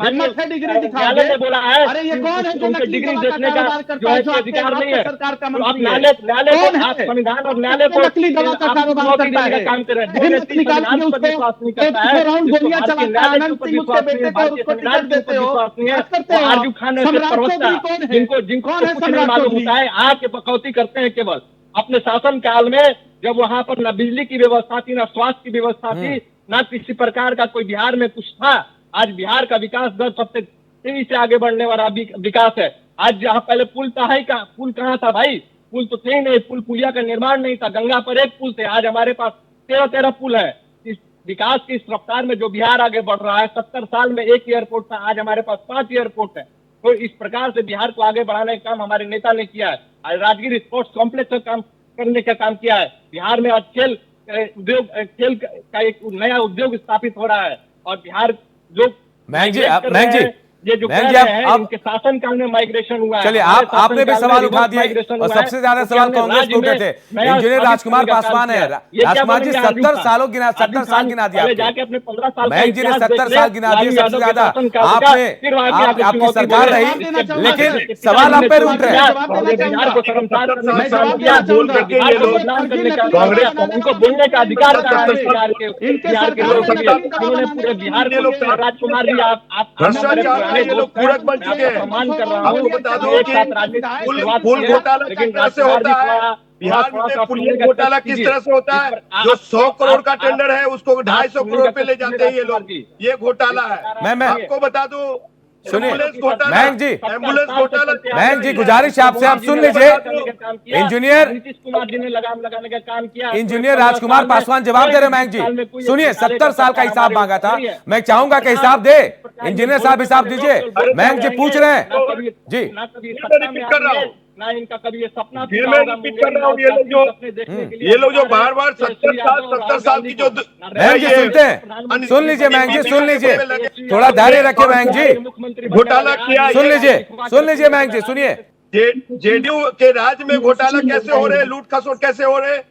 हिम्मत है, डिग्री न्यायालय दिखाओगे? ने बोला है अरे ये कि कौन है जो उनके नकली डिग्री दवा का बेचने का कारोबार जो करता है है, जो कि आपके अधिकार नहीं आपके है। सरकार का तो आप मंत्री है? न्यायालय कौन को, आप है? संविधान और कौन न्यायालय किसने को नकली दवा का आप कारोबार चुनौती करता देने का है? काम कर रहे हैं। जो हिम्मत व्यक्ति निकालिए संविधान पर उसको, विश्वास नहीं एक करता है, राउंड जिसको गोलियां भारतीय चलाता है, न्यायालय के अनंत ऊपर सिंह उसके विश्वास नहीं है, बेटे को और भारतीय उसको संविधान टिकट के देते ऊपर हो, विश्वास नहीं है, बात करते वो हो आप। आरजू खान ऐसे सम्राट प्रवक्ता चौधरी कौन है? जिनको कौन है कुछ नहीं सम्राट मालूम चौधरी? होता है, आके बकौती करते हैं केवल। अपने शासन काल में जब वहां पर न बिजली की व्यवस्था थी, न स्वास्थ्य की व्यवस्था थी, न किसी प्रकार का कोई बिहार में कुछ था। आज बिहार का विकास दर सबसे तेजी से आगे बढ़ने वाला विकास है। आज जहाँ पहले पुल था ही कहाँ, पुल कहाँ था भाई? पुल तो थे ही नहीं, पुल पुलिया का निर्माण नहीं था, गंगा पर एक पुल थे। आज हमारे पास 13 पुल है। इस विकास की इस रफ्तार में जो बिहार आगे बढ़ रहा है, 70 साल में एक एयरपोर्ट था, आज हमारे पास 5 एयरपोर्ट है। तो इस प्रकार से बिहार को आगे बढ़ाने का काम हमारे नेता ने किया है। आज राजगीर स्पोर्ट्स कॉम्प्लेक्स का काम करने का काम किया है। बिहार में आज खेल का एक नया उद्योग स्थापित हो रहा है। और बिहार जो महंग जी, migrate कर महंग रहे जी, हैं, ये जो महंग कर जी, रहे हैं, आप इनके शासन काल में माइग्रेशन हुआ है। चलिए, हमारे आप आपने भी शासन काल सवाल में उठा reverse दिए migration और हुआ है, सबसे ज्यादा क्योंकि सवाल हमने कांग्रेस राज्य को उठे में थे। नया इंजीनियर स्थापित राजकुमार करने का काम पासवान है। किया। ये क्या राजकुमार जी बनेंगे? 70 साल गिना दिए पहले जाके आपके। अपने 15 साल का महंग जी ने इतिहास 70 देख ले, साल गिना दिए लालू सबसे यादव के ज्यादा। शासनकाल का, आपने फिर वहां पे आके आपकी चुनौती सरकार बोले। रही, देना चाहूंगा लेकिन सर। सवाल आप पे उठ रहे हैं। जवाब देना चाहूंगा। बिहार को शर्मसार करने मैं का जवाब काम देना किया। बोल चाहूंगा। करके बिहार ये को लोग बदनाम फर्जी करने का नकली कांग्रेस दवा बनाने उनको वाला बोलने का अधिकार मंत्री कहाँ है? है। बिहार के इनके बिहार के सरकार लोग में के नकली दवा इन्होंने बनाने पूरे वाला बिहार मंत्री को, है। राजकुमार जी आप भ्रष्टाचार का ये लोग पूरक बन चुके हैं। सम्मान कर रहा आपको हूँ। बता मैं दो एक कि साथ राजनीति की पुल शुरुआत पुल की है, घोटाला किस लेकिन तरह से राजकुमार जी होता है, थोड़ा बिहार थोड़ा में सा पुलिया सुनने का घोटाला टेस्ट किस तरह से होता है, जो 100 करोड़ का टेंडर है उसको 250 करोड़ पे ले जाते हैं ये लोग, ये घोटाला है। मैं आपको बता दूं, सुनिए, एम्बुलेंस घोटाला, महंग जी, एम्बुलेंस घोटाला, महंग जी, गुजारिश है आपसे, आप सुन लीजिए। इंजीनियर नीतीश कुमार जी ने लगाम लगाने का काम किया। इंजीनियर राजकुमार पासवान जवाब दे रहे महंग जी। सुनिए, 70 साल का हिसाब मांगा था, मैं चाहूंगा कि हिसाब दे। इंजीनियर साहब हिसाब दीजिए। महंग जी पूछ रहे हैं जी। ना कभी सत्ता में आएंगे, ना इनका कभी ये सपना फिर मैं रिपीट कर रहा हूँ, ये लोग जो बार बार 70 साल की जो महंग जी सुनते हैं, सुन लीजिए महंग जी, सुन लीजिए, थोड़ा धैर्य रखिए महंग जी, घोटाला किया, सुन लीजिए महंग जी, सुनिए। जेडीयू के राज में घोटाला कैसे हो रहे हैं, लूट खसोट कैसे हो रहे हैं।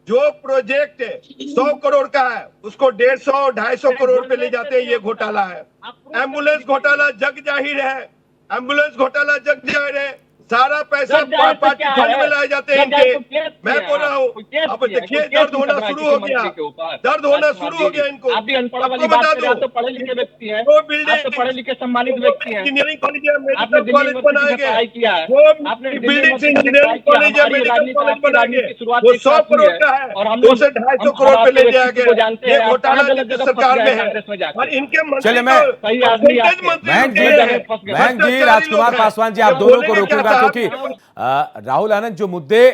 जो प्रोजेक्ट 100 करोड़ का है उसको 150-250 करोड़ पे ले जाते हैं, ये घोटाला है। एम्बुलेंस घोटाला जग जाहिर है, एम्बुलेंस घोटाला जग जाहिर है। सारा पैसा पार्टी फंड में लाए जाते हैं इनके। मैं बोल रहा हूँ, अब देखिए दर्द होना शुरू हो गया, दर्द होना शुरू हो गया इनको। आप भी अनपढ़ वाली आपको बात बता कर रहे हैं, दो, आप तो पढ़े लिखे व्यक्ति हैं, वो आप तो बिल्डिंग पढ़े लिखे सम्मानित व्यक्ति हैं। इंजीनियरिंग कॉलेज है, आपने मेडिकल दिल्ली कॉलेज यूनिवर्सिटी में बनाएंगे, पढ़ाई किया है, वो आपने दिल्ली बिल्डिंग से यूनिवर्सिटी में इंजीनियरिंग पढ़ाई कॉलेज किया। है, हमारी मेडिकल राजनीति, कॉलेज आपकी राजनीति बनाएंगे, की शुरुआत वो एक 100 साथ हुई करोड़ है। का है, और हम तो लोग उसे 250 करोड़ पे आपके ले जाया व्यक्तित्व को गया। जानते ये हैं, आप घोटाला कहाँ गलत नीतीश जगह फंस सरकार गए में हैं है, कांग्रेस में जाके। और इनके मंत्री चलिए, मैं तो सही आदमी परसेंटेज आपके। मंत्री महंग जी, होते हैं। फंस गए। महंग जी, भ्रष्टाचारी राजकुमार लोग हैं। पासवान जी, आप जब दोनों को बोलेंगे क्या रोकूंगा साहब? क्योंकि राहुल आनंद जो मुद्दे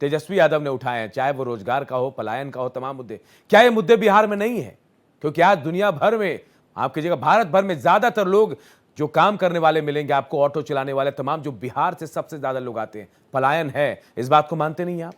तेजस्वी यादव ने उठाए हैं, चाहे वो रोजगार का हो, पलायन का हो, तमाम मुद्दे, क्या ये मुद्दे बिहार में नहीं है? क्योंकि आज दुनिया भर में, आपकी जगह भारत भर में ज्यादातर लोग जो काम करने वाले मिलेंगे आपको, ऑटो चलाने वाले तमाम, जो बिहार से सबसे ज्यादा लोग आते हैं, पलायन है। इस बात को मानते नहीं आप?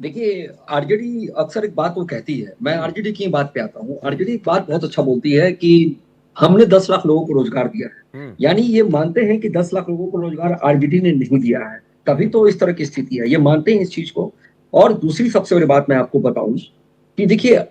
देखिए, आरजेडी अक्सर एक बात वो कहती है, मैं आरजेडी की बात पे आता हूँ। आरजेडी एक बात बहुत अच्छा बोलती है कि हमने 10 लाख लोगों को रोजगार दिया है। यानी ये मानते हैं कि 10 लाख लोगों को रोजगार आरजेडी ने नहीं दिया है, तभी तो इस तरह की स्थिति है। ये मानते हैं इस चीज को। और दूसरी सबसे बड़ी बात मैं आपको बताऊं कि देखिए,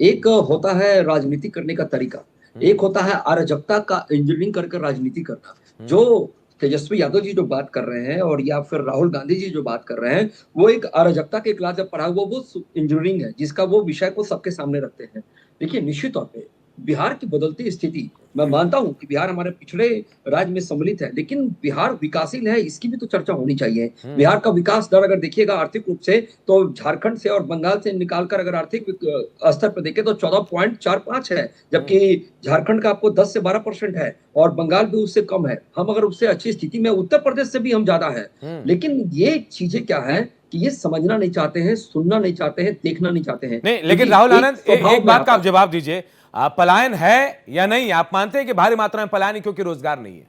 एक होता है राजनीति करने का तरीका, एक होता है अराजकता का इंजीनियरिंग करके राजनीति करना। जो तेजस्वी यादव जी जो बात कर रहे हैं और या फिर राहुल गांधी जी जो बात कर रहे हैं, वो एक अराजकता के क्लास जब पढ़ा हुआ वो इंजीनियरिंग है, जिसका वो विषय को सबके सामने रखते हैं। देखिए, निश्चित तौर पे बिहार की बदलती स्थिति, मैं मानता हूं कि बिहार हमारे पिछड़े राज्य में सम्मिलित है, लेकिन बिहार विकासशील है, इसकी भी तो चर्चा होनी चाहिए। बिहार का विकास दर अगर देखिएगा आर्थिक रूप से, तो झारखंड से और बंगाल से निकालकर अगर आर्थिक स्तर पर देखें तो 14.45 है, जबकि झारखंड का आपको 10 से 12% है और बंगाल भी उससे कम है। हम अगर उससे अच्छी स्थिति में, उत्तर प्रदेश से भी हम ज्यादा है। लेकिन ये चीजें क्या है कि ये समझना नहीं चाहते हैं, सुनना नहीं चाहते हैं, देखना नहीं चाहते हैं। नहीं, लेकिन राहुल आनंद, एक बात का आप जवाब दीजिए, पलायन है या नहीं? आप मानते हैं कि भारी मात्रा में पलायन है क्योंकि रोजगार नहीं है?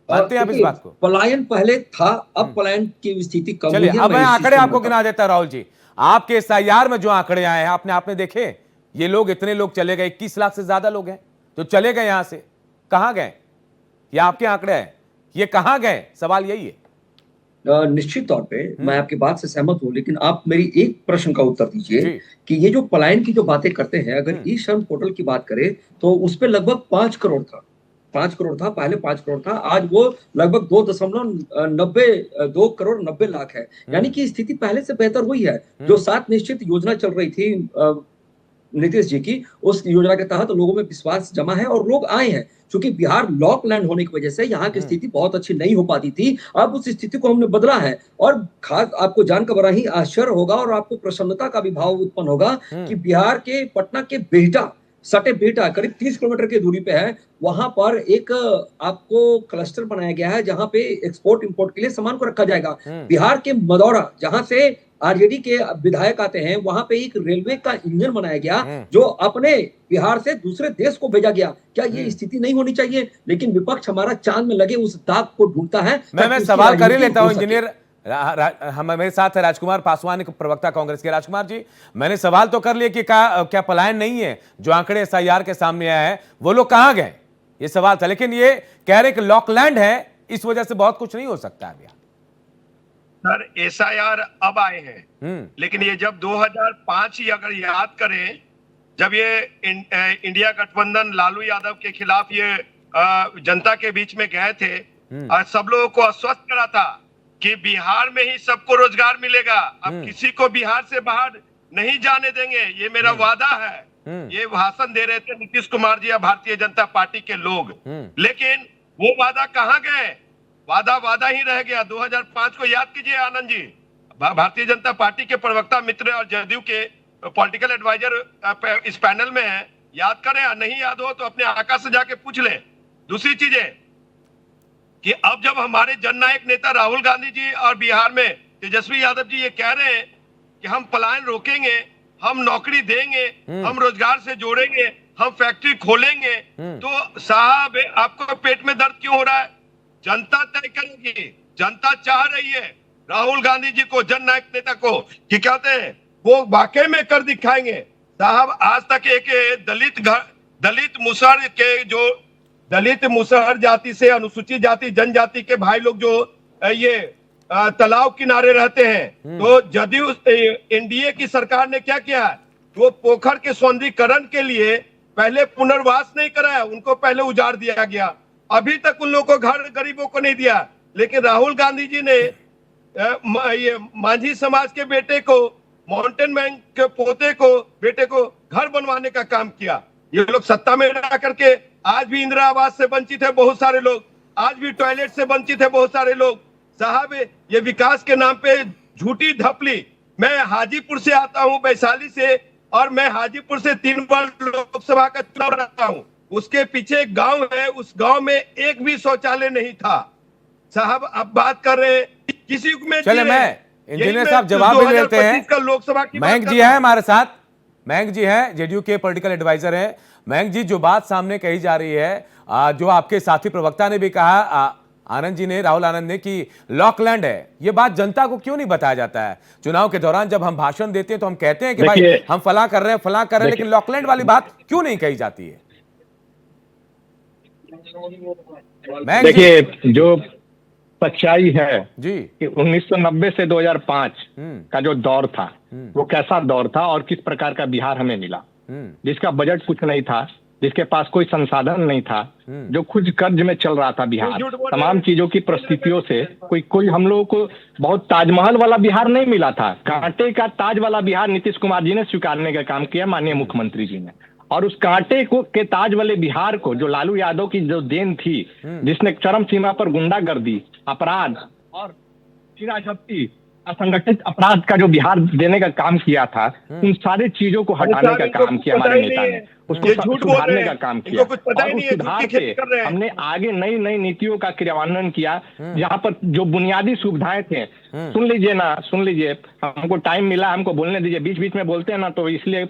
मानते हैं आप इस बात को? पलायन पहले था, अब पलायन की स्थिति कम हुई है। चलिए, अब मैं आंकड़े आपको गिना देता हूं राहुल जी। आपके एसआईआर में जो आंकड़े आए हैं, आपने देखे? ये लोग, इतने लोग चले गए, 21 लाख से ज्यादा लोग हैं जो चले गए यहां से। कहां गए? ये आपके आंकड़े हैं, ये कहां गए? सवाल यही है। निश्चित तौर पे मैं आपकी बात से सहमत हूँ, लेकिन आप मेरी एक प्रश्न का उत्तर दीजिए कि ये जो पलायन की जो बातें करते हैं, अगर ई श्रम पोर्टल की बात करें तो उस पे लगभग 5 करोड़ था, 5 करोड़ था, पहले 5 करोड़ था, आज वो लगभग 2 करोड़ 90 लाख है। यानी कि स्थिति पहले से बेहतर हुई है। जो 7 निश्चित योजना चल रही थी नीतीश जी की, उस योजना के तहत लोगों में विश्वास जमा है और लोग आए हैं। क्योंकि बिहार लॉक लैंड होने की वजह से यहाँ की स्थिति बहुत अच्छी नहीं हो पाती थी, अब उस स्थिति को हमने बदला है। और खास आपको जानकर बड़ा ही आश्चर्य होगा और आपको प्रसन्नता का भी भाव उत्पन्न होगा कि बिहार के पटना के बिहटा, सटे बिहटा करीब 30 किलोमीटर की दूरी पे है, वहां पर एक आपको क्लस्टर बनाया गया है जहां पे एक्सपोर्ट इंपोर्ट के लिए सामान को रखा जाएगा। बिहार के मदौरा, जहां से आरजेडी के विधायक आते हैं, वहां पे एक रेलवे का इंजन बनाया गया जो अपने बिहार से दूसरे देश को भेजा गया। क्या ये स्थिति नहीं होनी चाहिए? लेकिन विपक्ष हमारा चांद में लगे उस दाग को ढूंढता है। मैं सवाल कर ही लेता हूं इंजीनियर। हम मेरे साथ है राजकुमार पासवान, प्रवक्ता कांग्रेस के। राजकुमार जी, मैंने सवाल तो कर लिया कि क्या पलायन नहीं है? जो आंकड़े एसआईआर के सामने आए हैं वो लोग कहां गए, ये सवाल था। लेकिन ये कह रहे कि लॉकलैंड है, इस वजह से बहुत कुछ नहीं हो सकता है। सर एसआईआर अब आए हैं, लेकिन ये जब 2005 ही अगर याद करें, जब ये इंडिया गठबंधन लालू यादव के खिलाफ ये जनता के बीच में गए थे और सब लोगों को आश्वस्त करा था कि बिहार में ही सबको रोजगार मिलेगा, अब किसी को बिहार से बाहर नहीं जाने देंगे, ये मेरा वादा है। ये भाषण दे रहे थे नीतीश कुमार जी या भारतीय जनता पार्टी के लोग, लेकिन वो वादा कहाँ गए? वादा ही रह गया। 2005 को याद कीजिए आनंद जी, भारतीय जनता पार्टी के प्रवक्ता मित्र और जदयू के पॉलिटिकल एडवाइजर इस पैनल में है, याद करें। नहीं याद हो तो अपने आका से जाके पूछ लें। दूसरी चीज है कि अब जब हमारे जननायक नेता राहुल गांधी जी और बिहार में तेजस्वी यादव जी ये कह रहे हैं कि हम पलायन रोकेंगे, हम नौकरी देंगे, हम रोजगार से जोड़ेंगे, हम फैक्ट्री खोलेंगे, तो साहब आपको पेट में दर्द क्यों हो रहा है? जनता तय करेगी। जनता चाह रही है राहुल गांधी जी को, जननायक नेता को, कि कहते हैं वो वाकई में कर दिखाएंगे। साहब आज तक एक दलित मुसहर के, जो दलित मुसहर जाति से अनुसूचित जाति जनजाति के भाई लोग जो ये तालाब किनारे रहते हैं, तो जदयू एनडीए की सरकार ने क्या किया? वो पोखर के सौंदर्यीकरण के लिए पहले पुनर्वास नहीं कराया, उनको पहले उजाड़ दिया गया। अभी तक उन लोगों को घर गरीबों को नहीं दिया। लेकिन राहुल गांधी जी ने ये मांझी समाज के बेटे को, माउंटेन मैन के पोते को, बेटे को घर बनवाने का काम किया। ये लोग सत्ता में रह करके आज भी इंदिरा आवास से वंचित है बहुत सारे लोग, आज भी टॉयलेट से वंचित है बहुत सारे लोग। साहब ये विकास के नाम पे झूठी धपली। मैं हाजीपुर से आता हूँ, वैशाली से, और मैं हाजीपुर से 3 बार लोकसभा का चुनाव लड़ा हूँ। उसके पीछे एक गांव है, उस गांव में एक भी शौचालय नहीं था। साहब अब बात कर रहे हैं किसी में। चले मैं इंजीनियर साहब जवाब भी लेते हैं। लोकसभा की मयंक जी है हमारे साथ, मयंक जी हैं, जेडीयू के पॉलिटिकल एडवाइजर हैं। मयंक जी, जो बात सामने कही जा रही है, जो आपके साथी प्रवक्ता ने भी कहा, आनंद जी ने, राहुल आनंद ने, कि लॉकलैंड है, ये बात जनता को क्यों नहीं बताया जाता है? चुनाव के दौरान जब हम भाषण देते हैं तो हम कहते हैं कि भाई हम फलां कर रहे हैं, लेकिन लॉकलैंड वाली बात क्यों नहीं कही जाती है? देखिए, जो सच्चाई है जी कि 1990 से 2005 का जो दौर था, वो कैसा दौर था और किस प्रकार का बिहार हमें मिला, जिसका बजट कुछ नहीं था, जिसके पास कोई संसाधन नहीं था, जो खुद कर्ज में चल रहा था बिहार, तमाम चीजों की परिस्थितियों से कोई हम लोगों को बहुत ताजमहल वाला बिहार नहीं मिला था। कांटे का ताज वाला बिहार नीतीश कुमार जी ने स्वीकारने का काम किया, माननीय मुख्यमंत्री जी ने। और उस कांटे को के ताज वाले बिहार को, जो लालू यादव की जो देन थी, जिसने चरम सीमा पर गुंडागर्दी, अपराध और चिराचप्पी, असंगठित अपराध का जो बिहार देने का काम किया था, उन सारी चीजों को हटाने का काम किया हमारे नेता ने, उसको सुधारने का काम किया। और उस सुधार से हमने आगे नई नई नीतियों का क्रियान्वयन किया, जहाँ पर जो बुनियादी सुविधाएं थे, सुन लीजिए, हमको टाइम मिला, हमको बोलने दीजिए, बीच बीच में बोलते हैं ना तो इसलिए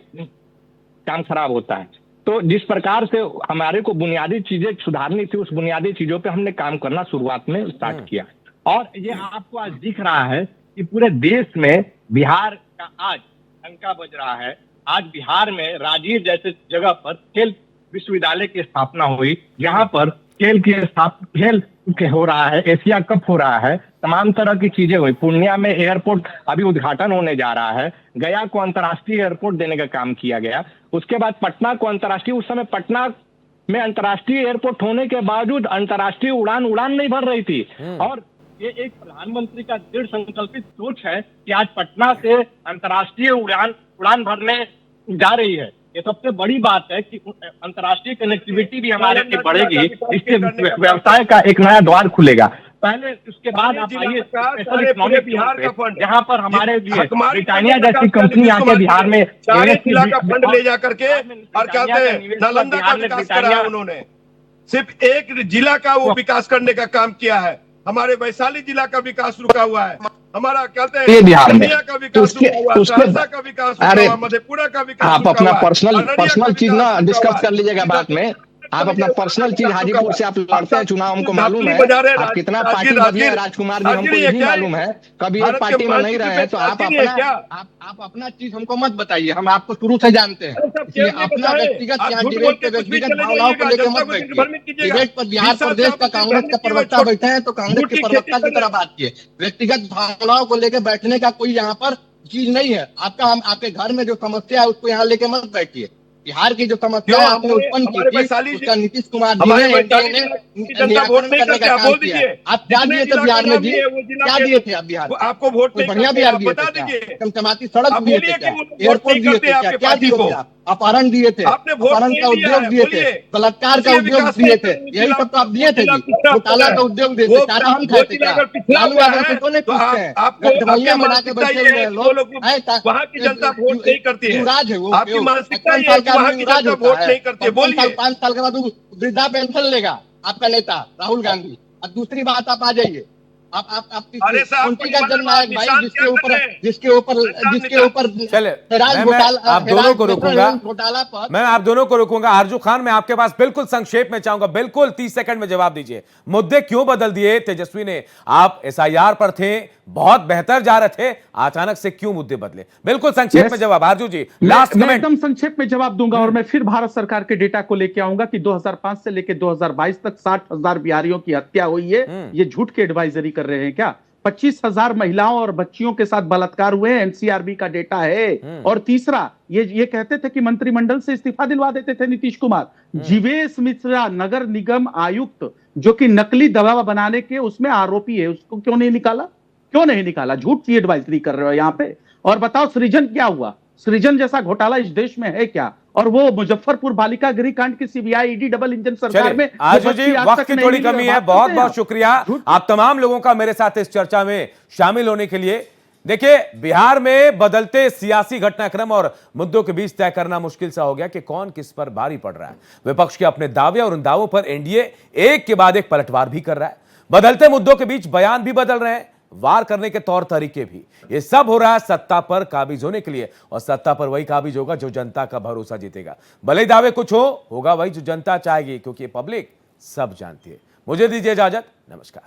काम खराब होता है। तो जिस प्रकार से हमारे को बुनियादी चीजें सुधारनी थी, उस बुनियादी चीजों पे हमने काम करना शुरुआत में स्टार्ट किया। और ये आपको आज दिख रहा है कि पूरे देश में बिहार का आज डंका बज रहा है। आज बिहार में राजगीर जैसे जगह पर खेल विश्वविद्यालय की स्थापना हुई, जहां पर खेल के हो रहा है, एशिया कप हो रहा है, तमाम तरह की चीजें हुई। पूर्णिया में एयरपोर्ट अभी उद्घाटन होने जा रहा है, गया को अंतर्राष्ट्रीय एयरपोर्ट देने का काम किया गया, उसके बाद पटना को अंतर्राष्ट्रीय, उस समय पटना में अंतर्राष्ट्रीय एयरपोर्ट होने के बावजूद अंतर्राष्ट्रीय उड़ान नहीं भर रही थी। और ये एक प्रधानमंत्री का दृढ़ संकल्पित सोच है कि आज पटना से अंतर्राष्ट्रीय उड़ान भरने जा रही है। ये सबसे बड़ी बात है कि अंतर्राष्ट्रीय कनेक्टिविटी भी हमारे लिए बढ़ेगी, इससे व्यवसाय का एक नया द्वार खुलेगा। पहले उसके बाद आप आइए स्पेशल इकोनॉमिक बिहार का फंड, जहाँ पर हमारे लिए ब्रिटानिया जैसी कंपनी आके बिहार में जिला का फंड ले जा करके और कहते हैं नालंदा का विकास करा है उन्होंने। सिर्फ एक जिला का वो विकास करने का काम किया है। हमारे वैशाली जिला का विकास रुका हुआ है, हमारा कहते हैं बिहार में का विकास रुका हुआ है, सहरसा का विकास रुका हुआ है, मधेपुरा का विकास आप रुका अपना हुआ है, पर्सनल चीज ना विकास डिस्कस रुका कर हुआ है। लीजिएगा बाद में। आप अपना पर्सनल चीज, हाजीपुर से आप लड़ते हैं चुनाव, हमको मालूम है आप कितना पार्टी बदले हैं। राजकुमार जी, हमको यही मालूम है, कभी एक पार्टी में नहीं रहे हैं, तो आप अपना चीज हमको मत बताइए, हम आपको शुरू से जानते हैं। इसलिए अपना व्यक्तिगत यहाँ डिबेट पे व्यक्तिगत भावनाओं को लेकर मत बैठिए। डिबेट पर बिहार प्रदेश का कांग्रेस का प्रवक्ता बैठे हैं तो कांग्रेस के प्रवक्ता की तरह बात किए। व्यक्तिगत भावनाओं को लेकर बैठने का कोई यहाँ पर चीज नहीं है। आपके घर में जो समस्या है उसको यहाँ लेके मत बैठिए। बिहार की जो समस्या आपने उत्पन्न की थी उसका नीतीश कुमार जी ने निराकरण करने का काम किया। आप क्या दिए थे बिहार में जी? क्या दिए थे आप बिहार में? आपको वोट बढ़िया बिहार दिए थे क्या? चमचमाती सड़क दिए थे क्या? एयरपोर्ट दिए थे क्या? क्या दिए थे आप? अपहरण दिए थे, अपहरण का उद्योग दिए थे, बलात्कार का उद्योग दिए थे, यही सब तो आप दिए थे जी। घोटाला का उद्योग दिए थे, चारा हम खाए थे क्या? लालू यादव से तो नहीं पूछते हैं, दवाइयां बना के बैठे हुए हैं लोग। वहाँ की जनता वोट नहीं करती है, युवराज है वो, आपकी मानसिकता ये है कि वहाँ की जनता वोट नहीं करती है। बोलिए 5 साल के बाद वृद्धा पेंशन लेगा आपका नेता राहुल गांधी। अब दूसरी बात आप आ जाइए, आप अरे साहब, उनकी का जननायक भाई जिसके ऊपर चले आप दोनों को रोकूंगा, मैं आप दोनों को रोकूंगा। आरजू खान, मैं आपके पास बिल्कुल संक्षेप में चाहूंगा, बिल्कुल 30 सेकंड में जवाब दीजिए। मुद्दे क्यों बदल दिए तेजस्वी ने? आप एसआईआर पर थे, बहुत बेहतर जा रहे थे, अचानक से क्यों मुद्दे बदले? बिल्कुल संक्षेप में जवाब आरजू जी, लास्ट मैं एकदम संक्षेप में जवाब दूंगा। और मैं फिर भारत सरकार के डेटा को लेकर आऊंगा कि 2005 से लेकर 2022 तक 60,000 बिहारियों की हत्या हुई है। ये झूठ की एडवाइजरी कर रहे हैं क्या? 25,000 महिलाओं और बच्चियों के साथ बलात्कार हुए हैं, एनसीआरबी का डेटा है। और तीसरा, ये कहते थे कि मंत्रिमंडल से इस्तीफा दिलवा देते थे नीतीश कुमार। जीवेश मिश्रा नगर निगम आयुक्त, जो कि नकली दवा बनाने के उसमें आरोपी है, उसको क्यों नहीं निकाला? क्यों नहीं निकाला? झूठ की एडवाइजरी कर रहे हो यहाँ पे। और बताओ सृजन क्या हुआ? सृजन जैसा घोटाला इस देश में है क्या? और वो मुजफ्फरपुर बालिका गृह कांड की सीबीआई ईडी डबल इंजन सरकार में आरजू जी, वक्त की थोड़ी कमी है, बहुत बहुत शुक्रिया आप तमाम लोगों का मेरे साथ इस चर्चा में शामिल होने के लिए। देखिए, बिहार में बदलते सियासी घटनाक्रम और मुद्दों के बीच तय करना मुश्किल सा हो गया कि कौन किस पर भारी पड़ रहा है। विपक्ष के अपने दावे और उन दावों पर एनडीए एक के बाद एक पलटवार भी कर रहा है। बदलते मुद्दों के बीच बयान भी बदल रहे हैं, वार करने के तौर तरीके भी। ये सब हो रहा है सत्ता पर काबिज होने के लिए, और सत्ता पर वही काबिज होगा जो जनता का भरोसा जीतेगा। भले दावे कुछ होगा वही जो जनता चाहेगी, क्योंकि पब्लिक सब जानती है। मुझे दीजिए इजाजत, नमस्कार।